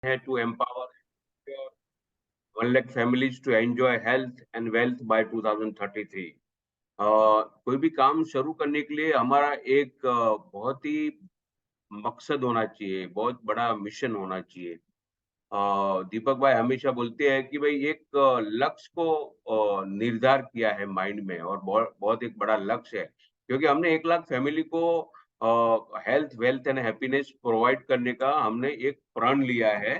है to empower 1 lakh families to enjoy health and wealth by 2033। कोई भी काम शुरू करने के लिए हमारा एक बहुत ही मकसद होना चाहिए, बहुत बड़ा मिशन होना चाहिए। दीपक भाई हमेशा बोलते हैं कि भाई एक लक्ष्य को निर्धार किया है माइंड में, और बहुत बहुत एक बड़ा लक्ष्य है, क्योंकि हमने 1 लाख फैमिली को health, wealth and happiness provide करने का हमने एक प्रण लिया है,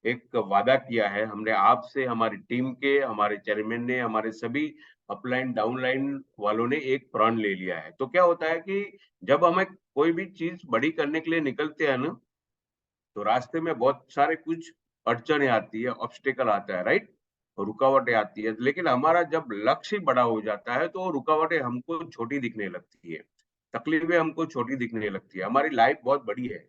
एक वादा किया है हमने आपसे, हमारी टीम के, हमारे चेयरमैन ने, हमारे सभी अपलाइन डाउनलाइन वालों ने एक प्रण ले लिया है। तो क्या होता है कि जब हमें कोई भी चीज बड़ी करने के लिए निकलते हैं ना, तो रास्ते में बहुत सारे कुछ अड़चने आती है, ऑब्स्टेकल आता है, राइट, रुकावटें आती है, लेकिन हमारा जब लक्ष्य बड़ा हो जाता है तो रुकावटें हमको छोटी दिखने लगती है, तकलीफें हमको छोटी दिखने लगती है। हमारी लाइफ बहुत बड़ी है,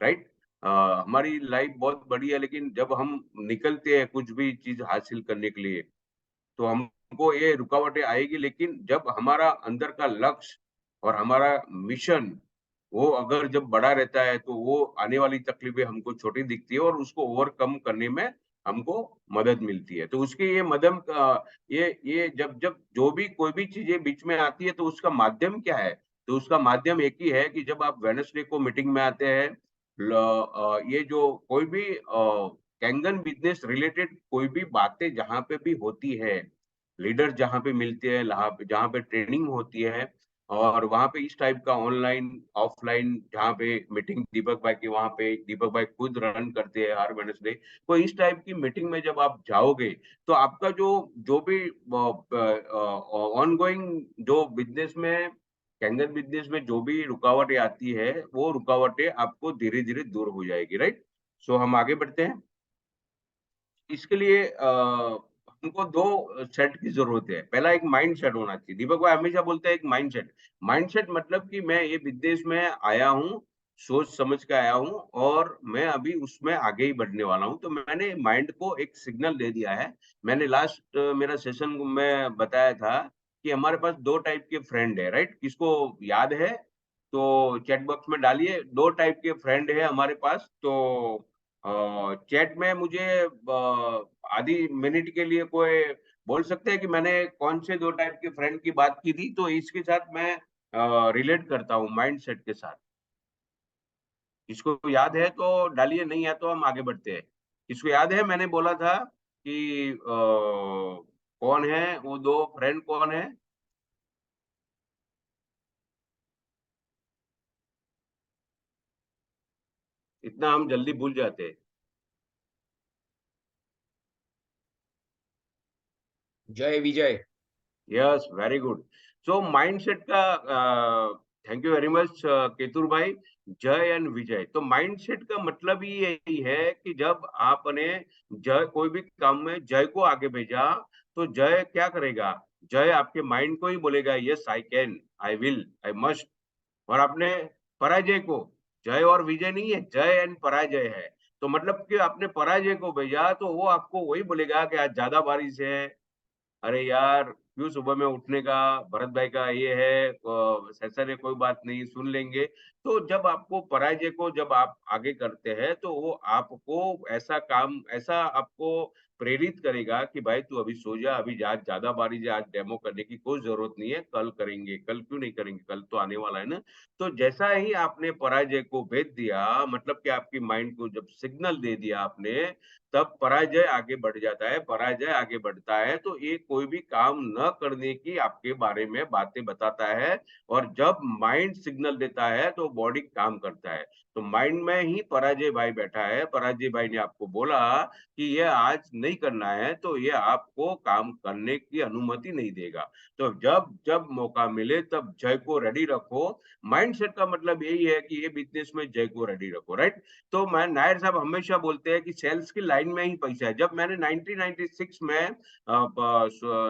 राइट। हमारी लाइफ बहुत बड़ी है, लेकिन जब हम निकलते हैं कुछ भी चीज हासिल करने के लिए, तो हमको ये रुकावटें आएगी, लेकिन जब हमारा अंदर का लक्ष्य और हमारा मिशन वो अगर जब बड़ा रहता है, तो वो आने वाली तकलीफें हमको छोटी दिखती है और उसको ओवरकम करने में हमको मदद मिलती है। तो उसके ये ये जब जब जो भी कोई भी चीजें बीच में आती है, तो उसका माध्यम क्या है? तो उसका माध्यम एक ही है कि जब आप वेडनेसडे को मीटिंग में आते हैं, ये जो कोई भी कैंगन बिजनेस रिलेटेड कोई भी बातें जहाँ पे भी होती है, लीडर जहाँ पे मिलते हैं, जहाँ पे ट्रेनिंग होती है, और वहाँ पे इस टाइप का ऑनलाइन ऑफलाइन जहाँ पे मीटिंग दीपक भाई की, वहाँ पे दीपक भाई खुद रन करते हैं हर वेडनेसडे। तो इस टाइप की मीटिंग में जब आप जाओगे, तो आपका जो जो भी ऑन गोइंग जो बिजनेस में, कैंगन बिजनेस में जो भी रुकावटें आती है, वो रुकावटें आपको धीरे धीरे दूर हो जाएगी, राइट। सो हम आगे बढ़ते हैं। इसके लिए हमको दो सेट की जरूरत है। पहला एक माइंड सेट होना चाहिए। दीपक भाई हमेशा बोलते हैं एक माइंड सेट। माइंड सेट मतलब कि मैं ये विदेश में आया हूँ, सोच समझ के आया हूँ, और मैं अभी उसमें आगे ही बढ़ने वाला हूँ। तो मैंने माइंड को एक सिग्नल दे दिया है। मैंने लास्ट मेरा सेशन में बताया था कि हमारे पास दो टाइप के फ्रेंड है, राइट। किसको याद है तो चैट बॉक्स में डालिए। दो टाइप के फ्रेंड है हमारे पास। तो चैट में मुझे आधी मिनट के लिए कोई बोल सकते हैं कि मैंने कौन से दो टाइप के फ्रेंड की बात की थी, तो इसके साथ मैं रिलेट करता हूँ माइंड सेट के साथ। इसको याद है तो डालिए, नहीं है तो हम आगे बढ़ते हैं। इसको याद है मैंने बोला था कि कौन है वो दो फ्रेंड, कौन है? इतना हम जल्दी भूल जाते हैं। Jai Vijay. Yes, very good. So mindset का थैंक यू वेरी मच केतुर भाई। जय एंड विजय। तो माइंडसेट का मतलब ही यही है कि जब आपने जय कोई भी काम में जय को आगे भेजा, तो जय क्या करेगा? जय आपके माइंड को ही बोलेगा yes I can, I will, I must. और आपने पराजय को, जय और विजय नहीं है, जय एंड पराजय है। तो मतलब कि आपने पराजय को भेजा, तो वो आपको वही बोलेगा कि आज ज्यादा बारिश है, अरे यार क्यों सुबह में उठने का, भरत भाई का ये है सेशन है, कोई बात नहीं सुन लेंगे। तो जब आपको पराजय को जब आप आगे करते हैं, तो वो आपको ऐसा काम, ऐसा आपको प्रेरित करेगा कि भाई तू अभी सो जा, अभी आज ज्यादा बारिश है, आज डेमो करने की कोई जरूरत नहीं है, कल करेंगे। कल क्यों नहीं करेंगे, कल तो आने वाला है ना। तो जैसा ही आपने पराजय को भेज दिया, मतलब कि आपकी माइंड को जब सिग्नल दे दिया आपने, तब पराजय आगे बढ़ जाता है, पराजय आगे बढ़ता है। तो ये कोई भी काम न करने की आपके बारे में बातें बताता है, और जब माइंड सिग्नल देता है तो बॉडी काम करता है। तो माइंड में ही पराजय भाई बैठा है, पराजय भाई ने आपको बोला कि ये आज नहीं करना है, तो ये आपको काम करने की अनुमति नहीं देगा। तो जब जब मौका मिले तब जय को रेडी रखो। माइंडसेट का मतलब यही है कि ये बिजनेस में जय को रेडी रखो, राइट। तो मैं नायर साहब हमेशा बोलते हैं कि सेल्स की लाइन में ही पैसा है। जब मैंने 1996 में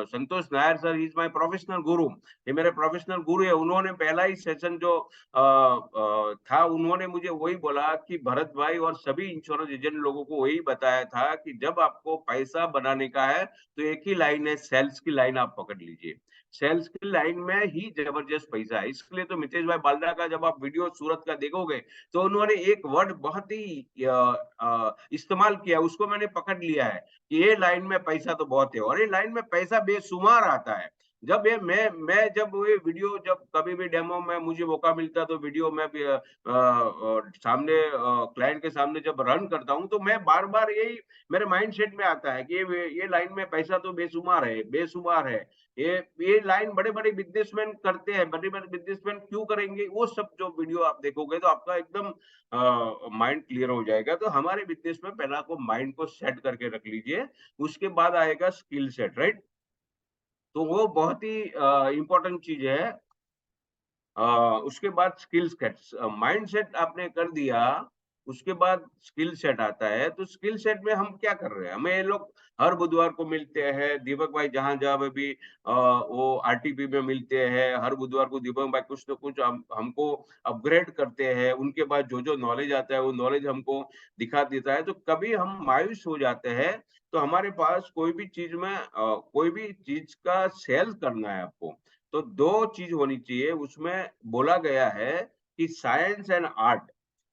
Santosh Nair sir is my professional guru, ये मेरे प्रोफेशनल गुरु है, उन्होंने पहला ही सेशन जो था, उन्होंने मुझे वही बोला कि भरत भाई और सभी इंश्योरेंस एजेंट लोगों को वही बताया था कि जब आपको पैसा बनाने का है तो एक ही लाइन है, सेल्स की लाइन आप पकड़ लीजिए। सेल्स की लाइन में ही जबरदस्त पैसा है। इसके लिए तो मितेश भाई बाल्डा का जब आप वीडियो सूरत का देखोगे तो उन्होंने एक वर्ड बहुत ही इस्तेमाल किया, उसको मैंने पकड़ लिया है कि ये लाइन में पैसा तो बहुत है और ये लाइन में पैसा बेशुमार आता है। जब ये मैं जब ये वीडियो जब कभी भी डेमो में मुझे मौका मिलता है तो वीडियो में भी सामने क्लाइंट के सामने जब रन करता हूँ तो मैं बार-बार यही मेरे माइंडसेट में आता है कि ये लाइन में पैसा तो बेशुमार है, बेशुमार है। ये लाइन बड़े-बड़े बिज़नेसमैन करते हैं, बड़े-बड़े बिज़नेसमैन क्यों करेंगे? वो सब जो वीडियो आप देखोगे तो आपका एकदम माइंड क्लियर हो जाएगा। तो हमारे बिज़नेस में पहले आपको माइंड को सेट करके रख लीजिए, उसके बाद आएगा स्किल सेट, राइट? तो वो बहुत ही इम्पोर्टेंट चीज़ है। अ, उसके बाद स्किल सेट्स माइंडसेट आपने कर दिया, उसके बाद स्किल सेट आता है, तो स्किल सेट में हम क्या कर रहे हैं? हमें ये लोग हर बुधवार को मिलते हैं, दीपक भाई जहाँ-जहाँ पे भी वो आरटीपी में मिलते हैं, हर बुधवार को दीपक भाई कुछ न कुछ हमको अपग्रेड करते हैं, उनके पास जो-जो नॉलेज आता है, वो नॉलेज हमको दिखा देता है, तो कभी हम मायूस हो जाते हैं, तो हमारे पास कोई भी चीज़ का सेल करना है आपको, तो 2 चीज़ होनी चाहिए, उसमें बोला गया है कि साइंस एंड आर्ट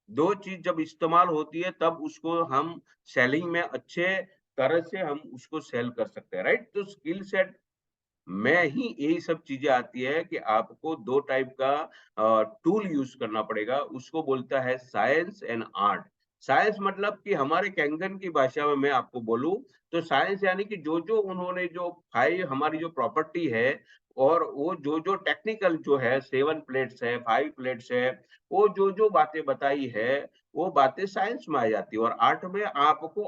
2 चीज़ जब इस्तेमाल होती है तब उसको हम सेलिंग में अच्छे तरह से हम उसको सेल कर सकते हैं, राइट? तो स्किल सेट में ही यही सब चीज़ें आती है कि आपको 2 टाइप का टूल यूज़ करना पड़ेगा, उसको बोलता है साइंस एंड आर्ट। साइंस मतलब कि हमारे कैंगन की भाषा में मैं आपको बोलूँ, तो साइंस यानी कि जो-जो उन्होंने जो 5 हमारी जो प्रॉपर्टी है और वो जो-जो टेक्निकल जो है 7 प्लेट्स है, 5 प्लेट्स है, वो जो-जो बातें बताई है, वो बातें साइंस में आ जाती है और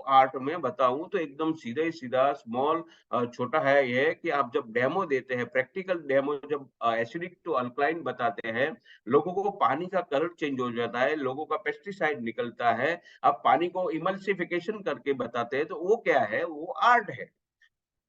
आर्ट में बताऊँ तो एकदम सीधा-सीधा स्मॉल छोटा है ये कि आप जब डेमो देते हैं, प्रैक्टिकल डेमो जब एसिडिक टू अल्कलाइन बताते हैं, लोगों को पानी का कलर चेंज हो जाता है, लोगों का पेस्टिसाइड निकलता है, आप पानी को इमल्सिफिकेशन करके बताते हैं, तो वो क्या है? वो आर्ट है।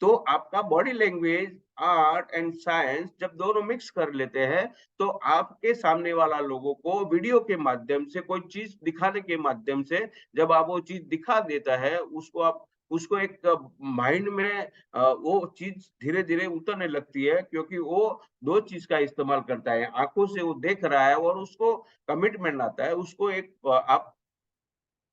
तो आपका body language, art and science जब दोनों मिक्स कर लेते हैं, तो आपके सामने वाला लोगों को वीडियो के माध्यम से कोई चीज़ दिखाने के माध्यम से जब आप वो चीज़ दिखा देता है, उसको एक माइंड में वो चीज़ धीरे-धीरे उतरने लगती है क्योंकि वो 2 चीज़ का इस्तेमाल करता है। आँखों से वो देख रहा है और उसको कमिटमेंट आता है, उसको एक आप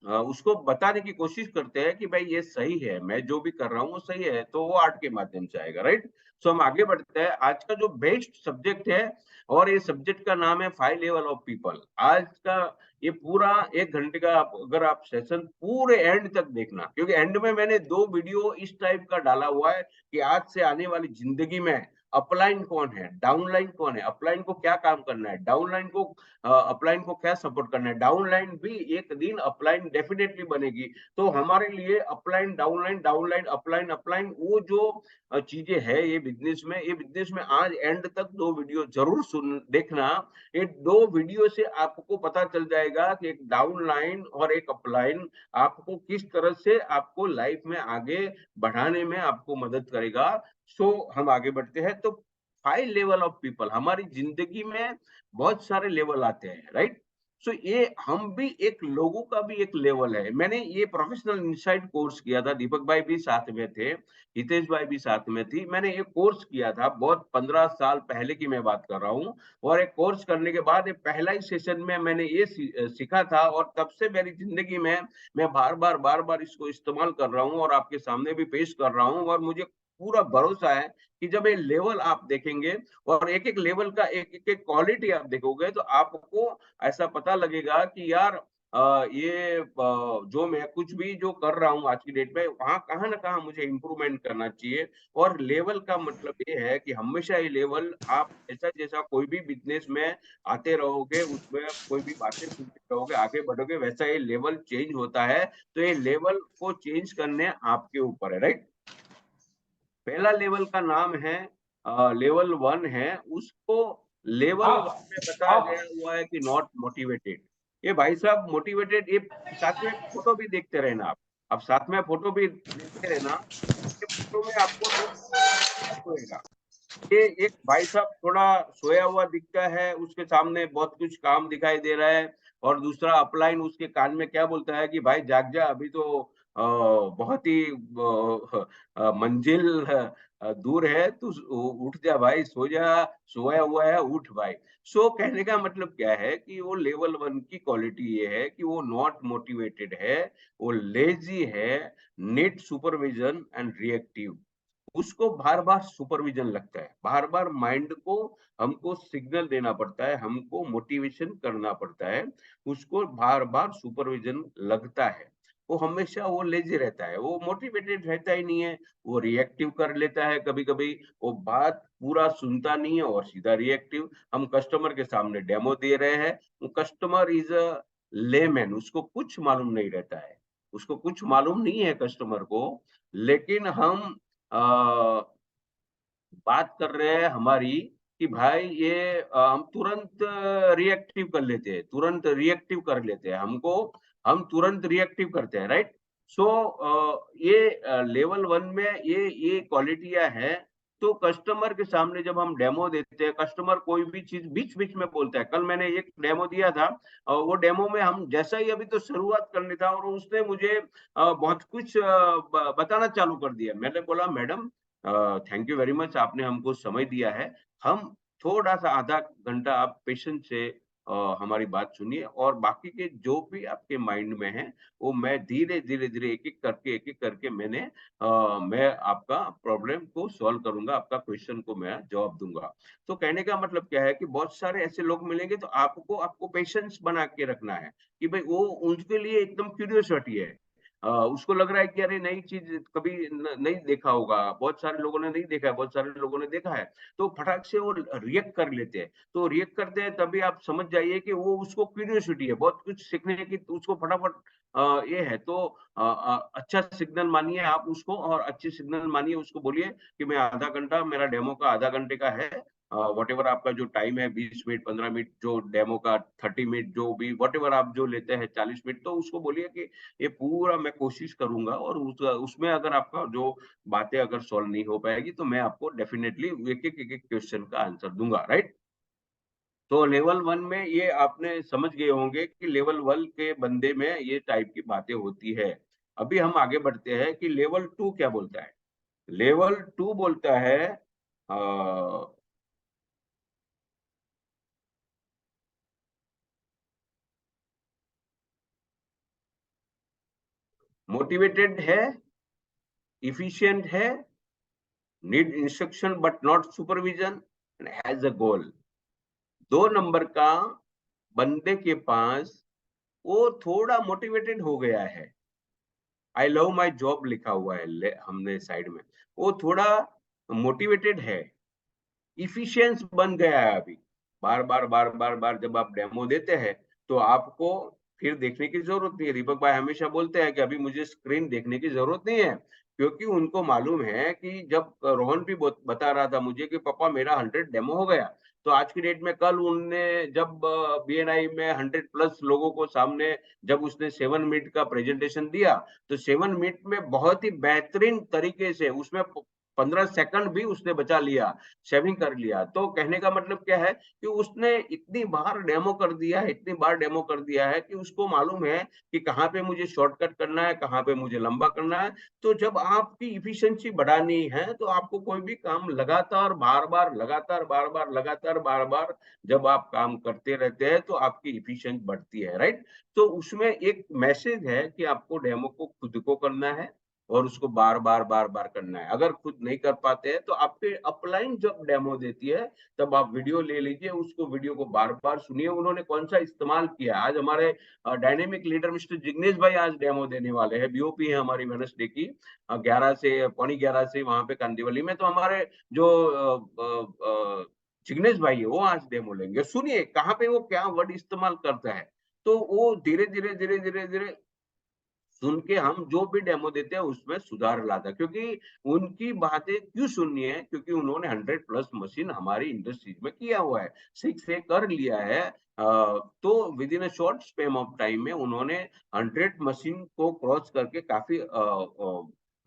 उसको बताने की कोशिश करते हैं कि भाई ये सही है, मैं जो भी कर रहा हूँ वो सही है, तो वो आर्ट के माध्यम से आएगा, राइट? सो हम आगे बढ़ते हैं। आज का जो बेस्ट सब्जेक्ट है और ये सब्जेक्ट का नाम है 5 लेवल ऑफ पीपल। आज का ये पूरा 1 घंटे का अगर आप सेशन पूरे एंड तक देखना, क्योंकि एंड में मैंने 2 वीडियो इस टाइप का डाला हुआ है कि आज से आने वाली ज़िंदगी में अपलाइन कौन है, डाउनलाइन कौन है, अपलाइन को क्या काम करना है, डाउनलाइन को अपलाइन को क्या सपोर्ट करना है, डाउनलाइन भी एक दिन अपलाइन डेफिनेटली बनेगी। तो हमारे लिए upline, downline, downline, upline, upline वो जो चीज़ें हैं ये बिज़नेस में आज एंड तक 2 वीडियो ज़रूर सुन देखना। ये 2 वीडियो से आपको पता चल जाएगा कि एक डाउनलाइन और एक अपलाइन आपको किस तरह से आपको लाइफ में आगे बढ़ाने में आपको मदद करेगा। सो हम आगे बढ़ते हैं तो 5 लेवल ऑफ पीपल हमारी ज़िंदगी में बहुत सारे लेवल आते हैं, राइट? सो ये हम भी एक लोगों का भी एक लेवल है। मैंने ये प्रोफेशनल इनसाइट कोर्स किया था, दीपक भाई भी साथ में थे, हितेश भाई भी साथ में थी। मैंने ये कोर्स किया था, बहुत 15 साल पहले की मैं बात कर रहा हूँ और एक कोर्स करने के बाद ये पहला ही सेशन में मैंने ये सीखा था और तब से मेरी ज़िंदगी में मैं बार-बार इसको इस्तेमाल कर रहा हूँ और आपके सामने भी पेश कर रहा हूँ और मुझे पूरा भरोसा है कि जब ये लेवल आप देखेंगे और एक-एक लेवल का एक-एक क्वालिटी आप देखोगे तो आपको ऐसा पता लगेगा कि यार जो मैं कुछ भी जो कर रहा हूँ आज की डेट में वहाँ कहाँ न कहाँ मुझे इम्प्रूवमेंट करना चाहिए और लेवल का मतलब ये है कि हमेशा ये लेवल आप जैसा-जैसा कोई भी बिज़नेस में आते रहोगे, उसमें कोई भी बातें सुनते रहोगे, आगे बढ़ोगे वैसा ये लेवल चेंज होता है। तो ये लेवल को चेंज करने आपके ऊपर है, राइट? पहला लेवल का नाम है लेवल 1 है, उसको लेवल 1 आप में बताया आप गया हुआ है कि नॉट मोटिवेटेड। ये भाई साहब मोटिवेटेड ये साथ में फ़ोटो भी देखते रहना आप। आप साथ में फ़ोटो भी देखते रहना, ये फ़ोटो में आपको 2 होएगा। ये एक भाई साहब थोड़ा सोया हुआ दिखता है, उसके सामने बहुत कुछ काम दिखाई दे रहा है, और दूसरा अपलाइन उसके कान में क्या बोलता है कि भाई जाग जा, अभी तो बहुत ही मंजिल दूर है, तू उठ जा भाई, सो जा, सोया हुआ है, उठ भाई। सो कहने का मतलब क्या है कि वो लेवल 1 की क्वालिटी ये है कि वो नॉट मोटिवेटेड है, वो लेजी है, नीड सुपरविजन एंड रिएक्टिव। उसको बार-बार सुपरविजन लगता है, बार-बार माइंड को हमको सिग्नल देना पड़ता है, हमको मोटिवेशन करना पड़ता है, उसको बार-बार सुपरविजन लगता है। वो हमेशा वो लेज़ी रहता है, वो मोटिवेटेड रहता ही नहीं है, वो रिएक्टिव कर लेता है कभी-कभी, वो बात पूरा सुनता नहीं है और सीधा रिएक्टिव। हम कस्टमर के सामने डेमो दे रहे हैं, वो कस्टमर इज़ अ लेमैन, उसको कुछ मालूम नहीं रहता है, उसको कुछ मालूम नहीं है कस्टमर को, लेकिन हम अ, बात कर रहे हैं हमारी कि भाई ये हम तुरंत रिएक्टिव कर लेते हैं, तुरंत रिएक्टिव कर लेते हैं। हम तुरंत रिएक्टिव करते हैं, राइट? सो ये लेवल 1 में ये क्वालिटियाँ हैं, तो कस्टमर के सामने जब हम डेमो देते हैं, कस्टमर कोई भी चीज़ बीच-बीच में बोलता है। कल मैंने एक डेमो दिया था, वो डेमो में हम जैसा ही अभी तो शुरुआत करनी था और उसने मुझे बहुत कुछ ब बताना चालू कर दिया। मैंने बोला madam thank you very much, आपने हमको समय दिया है। हम थोड़ा-सा आधा घंटा आप पेशेंस से हमारी बात सुनिए और बाकी के जो भी आपके माइंड में है, वो मैं धीरे-धीरे, एक-एक करके मैं आपका प्रॉब्लम को सॉल्व करूँगा, आपका क्वेश्चन को मैं जवाब दूँगा। तो कहने का मतलब क्या है कि बहुत सारे ऐसे लोग मिलेंगे तो आपको आपको पेशेंस बना के रखना है, कि भई वो उनके लिए एकदम क्यूरियोसिटी है। उसको लग रहा है कि अरे नई चीज़ कभी नहीं देखा होगा, बहुत सारे लोगों ने नहीं देखा है, बहुत सारे लोगों ने देखा है, तो फटाक से वो रिएक्ट कर लेते हैं। तो रिएक्ट करते हैं तभी आप समझ जाइए कि वो उसको क्यूरियोसिटी है, बहुत कुछ सीखने की तो उसको फटाफट ये है तो अच्छा सिग्नल मानिए आप उसको और अच्छी सिग्नल मानिए उसको बोलिए कि मैं आधा घंटा मेरा डेमो का आधा घंटे का है व्हाटएवर आपका जो टाइम है 20 मिनट, 15 मिनट जो डेमो का 30 मिनट जो भी व्हाटएवर आप जो लेते हैं 40 मिनट तो उसको बोलिए कि ये पूरा मैं कोशिश करूँगा और उसमें अगर आपका जो बातें अगर सॉल्व नहीं हो पाएगी, तो मैं आपको डेफिनिटली एक-एक क्वेश्चन का आंसर दूँगा, राइट? तो लेवल 1 में ये आपने समझ गए होंगे कि लेवल 1 के बंदे में ये टाइप की बातें होती है। अभी हम आगे बढ़ते हैं कि लेवल 2 क्या बोलता है? लेवल 2 बोलता है अ, मोटिवेटेड है, एफिशिएंट है, need instruction but not supervision and has a goal. 2 number का बंदे के पास वो थोड़ा मोटिवेटेड हो गया है। आई लव माय जॉब लिखा हुआ है हमने साइड में। वो थोड़ा मोटिवेटेड है, एफिशिएंस बन गया है अभी। बार-बार जब आप डेमो देते हैं, तो आपको फिर देखने की ज़रूरत नहीं है। दीपक भाई हमेशा बोलते हैं कि अभी मुझे स्क्रीन देखने की ज़रूरत नहीं है, क्योंकि उनको मालूम है कि जब रोहन भी बता रहा था मुझे कि पापा मेरा 100 डेमो हो गया। तो आज की डेट में कल उनने जब बीएनआई में 100 प्लस लोगों को सामने जब उसने 7 मिनट का प्रेजेंटेशन दिया, तो 7 मिनट में बहुत ही बेहतरीन तरीके से उसमें प 15 सेकंड भी उसने बचा लिया। शेविंग कर लिया। तो कहने का मतलब क्या है कि उसने इतनी बार डेमो कर दिया है, इतनी बार डेमो कर दिया है कि उसको मालूम है कि कहाँ पे मुझे शॉर्टकट करना है, कहाँ पे मुझे लंबा करना है। तो जब आपकी एफिशिएंसी बढ़ानी है, तो आपको कोई भी काम लगातार बार-बार जब आप काम करते रहते हैं, तो आपकी एफिशिएंसी बढ़ती है, राइट? तो उसमें एक मैसेज है कि आपको डेमो को खुद को करना है और उसको बार-बार करना है। अगर खुद नहीं कर पाते हैं, तो आपके अपलाइन जब डेमो देती है, तब आप वीडियो ले लीजिए, उसको वीडियो को बार-बार सुनिए, उन्होंने कौन-सा इस्तेमाल किया। आज हमारे डायनामिक लीडर मिस्टर जिग्नेश भाई आज डेमो देने वाले हैं, बीओपी है हमारी वेडनेसडे की 11 से पौनी 11 से वहाँ पे कांदिवली में। तो हमारे जो जिग्नेश भाई है, वो आज डेमो लेंगे। सुनिए, कहाँ पे वो क्या वर्ड इस्तेमाल करता है। तो वो धीरे-धीरे सुन के हम जो भी डेमो देते हैं उसमें सुधार लाता है क्योंकि उनकी बातें क्यों सुननी है क्योंकि उन्होंने 100 प्लस मशीन हमारी इंडस्ट्रीज में किया हुआ है सीख से कर लिया है तो with in a short spam of time में उन्होंने 100 मशीन को क्रॉस करके काफी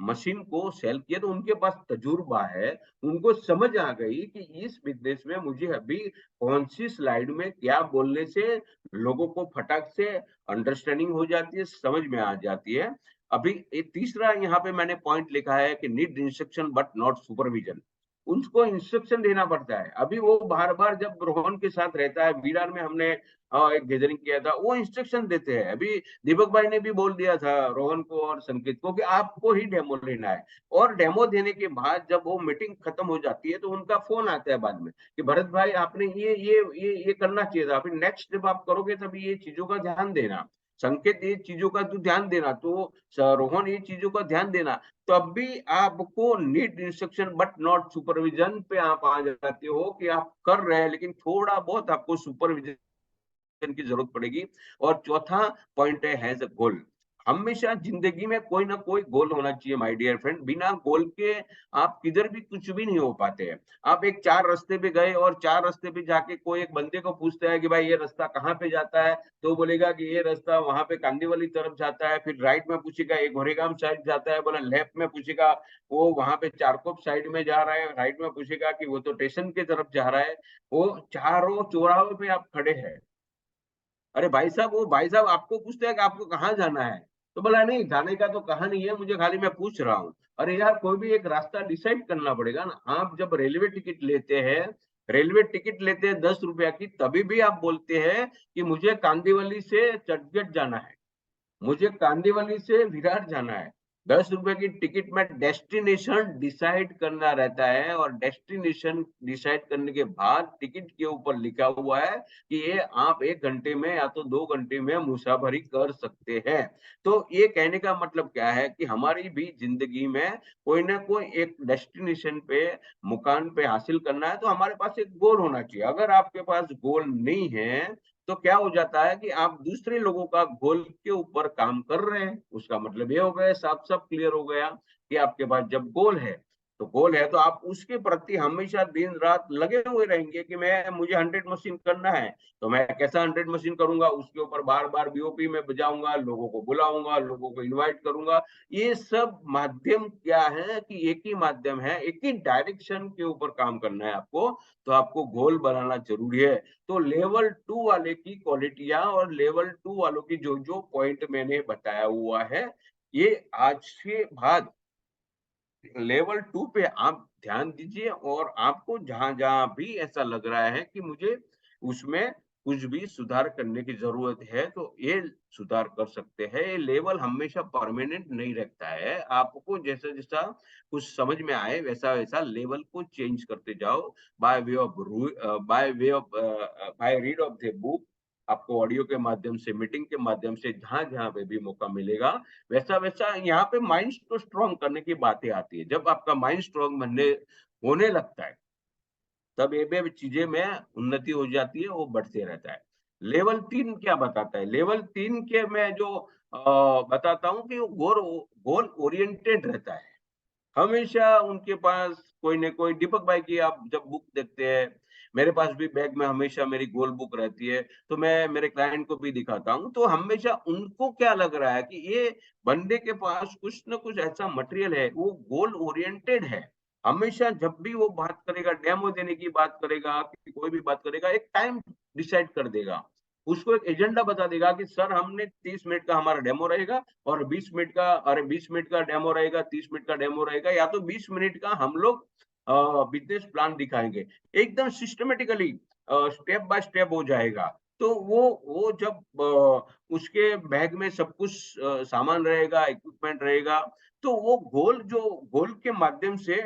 मशीन को सेल किया तो उनके पास तजुर्बा है, उनको समझ आ गई कि इस बिज़नेस में मुझे अभी कौन-सी स्लाइड में क्या बोलने से लोगों को फटाक से अंडरस्टैंडिंग हो जाती है, समझ में आ जाती है। अभी एक तीसरा यहाँ पे मैंने पॉइंट लिखा है कि need instruction but not supervision. उसको इंस्ट्रक्शन देना पड़ता है। अभी वो बार-बार जब रोहन के साथ रहता है, विरार में हमने एक गैदरिंग किया था, वो इंस्ट्रक्शन देते हैं। अभी दीपक भाई ने भी बोल दिया था रोहन को और संकेत को कि आपको ही डेमो लेना है, और डेमो देने के बाद जब वो मीटिंग खत्म हो जाती है तो उनका फोन आता है बाद में कि भरत भाई आपने ये करना चाहिए था, फिर नेक्स्ट जब आप करोगे तभी ये चीजों का ध्यान देना, संकेत ये चीजों का तो ध्यान देना, तो रोहन ये चीजों का ध्यान देना। तब भी आपको need instruction but not supervision पे आप आ जाते हो कि आप कर रहे हैं लेकिन थोड़ा बहुत आपको सुपरविजन की जरूरत पड़ेगी। और चौथा पॉइंट है हैज अ गोल। हमेशा जिंदगी में कोई ना कोई गोल होना चाहिए माय डियर फ्रेंड। बिना गोल के आप किधर भी कुछ भी नहीं हो पाते हैं। आप एक चार रास्ते पे गए और चार रास्ते पे जाके कोई एक बंदे को पूछता है कि भाई ये रास्ता कहाँ पे जाता है, तो बोलेगा कि ये रास्ता वहां पे कांदीवली तरफ जाता है। फिर राइट में पूछेगा ये गोरेगांव साइड जाता है, बोला लेफ्ट में पूछेगा वो वहां पे चारकोप साइड में जा रहा है, राइट में पूछेगा कि वो तो स्टेशन की तरफ जा रहा है। वो चारों चौराहों पे आप खड़े हैं, अरे भाई साहब, वो भाई साहब आपको पूछते हैं कि आपको कहाँ जाना है, तो बोला नहीं जाने का तो कहा नहीं है मुझे, खाली मैं पूछ रहा हूँ। अरे यार कोई भी एक रास्ता डिसाइड करना पड़ेगा ना। आप जब रेलवे टिकट लेते हैं 10 रुपया की, तभी भी आप बोलते हैं कि मुझे कांदीवली से चर्चगेट जाना है, मुझे कांदीवली से विरार जाना है। 10 रुपए की टिकट में डेस्टिनेशन डिसाइड करना रहता है, और डेस्टिनेशन डिसाइड करने के बाद टिकट के ऊपर लिखा हुआ है कि ये आप 1 घंटे में या तो 2 घंटे में मुसाफरी कर सकते हैं। तो ये कहने का मतलब क्या है कि हमारी भी जिंदगी में कोई ना कोई एक डेस्टिनेशन पे, मुकाम पे हासिल करना है, तो हमारे पास एक गोल होना चाहिए। अगर आपके पास गोल नहीं है तो क्या हो जाता है कि आप दूसरे लोगों का गोल के ऊपर काम कर रहे हैं। उसका मतलब ये हो गया, साफ साफ क्लियर हो गया कि आपके पास जब गोल है तो आप उसके प्रति हमेशा दिन रात लगे हुए रहेंगे कि मैं मुझे 100 मशीन करना है, तो मैं कैसा 100 मशीन करूंगा, उसके ऊपर बार बार बीओपी में बजाऊंगा, लोगों को बुलाऊंगा, लोगों को इनवाइट करूंगा। ये सब माध्यम क्या है कि एक ही माध्यम है, एक ही डायरेक्शन के ऊपर काम करना है आपको। तो आपको गोल बनाना जरूरी है। तो लेवल 2 वाले की क्वालिटियां और लेवल 2 वालों की जो जो पॉइंट मैंने बताया हुआ है, ये आज के बाद लेवल 2 पे आप ध्यान दीजिए, और आपको जहां जहां भी ऐसा लग रहा है कि मुझे उसमें कुछ भी सुधार करने की जरूरत है, तो ये सुधार कर सकते हैं। ये लेवल हमेशा परमानेंट नहीं रहता है। आपको जैसा जैसा कुछ समझ में आए वैसा वैसा लेवल को चेंज करते जाओ। By read of the book, आपको ऑडियो के माध्यम से, मीटिंग के माध्यम से, जहां जहां पे भी मौका मिलेगा वैसा वैसा यहाँ पे माइंड को स्ट्रॉन्ग करने की बातें आती है। जब आपका माइंड स्ट्रॉन्ग बनने होने लगता है, तब ये भी चीजें में उन्नति हो जाती है, वो बढ़ते रहता है। लेवल 3 क्या बताता है? लेवल 3 के मैं जो बताता हूँ कि वो गोल गोल ओरिएंटेड रहता है। हमेशा उनके पास कोई न कोई, दीपक भाई की आप जब बुक देखते हैं, मेरे पास भी बैग में हमेशा मेरी गोल बुक रहती है, तो मैं मेरे क्लाइंट को भी दिखाता हूँ। तो हमेशा उनको क्या लग रहा है कि ये बंदे के पास कुछ न कुछ ऐसा मटेरियल है, वो गोल ओरिएंटेड है। हमेशा जब भी वो बात करेगा, डेमो देने की बात करेगा, कोई भी बात करेगा, एक टाइम डिसाइड कर देगा। उसको एक एजेंडा बता देगा कि सर हमने 30 मिनट का हमारा डेमो रहेगा, और 20 मिनट का डेमो रहेगा, 30 मिनट का डेमो रहेगा, या तो 20 मिनट का हम लोग बिजनेस प्लान दिखाएंगे। एकदम सिस्टमेटिकली स्टेप बाय स्टेप हो जाएगा। तो वो जब उसके बैग में सब कुछ सामान रहेगा, इक्विपमेंट रहेगा, तो वो गोल के माध्यम से,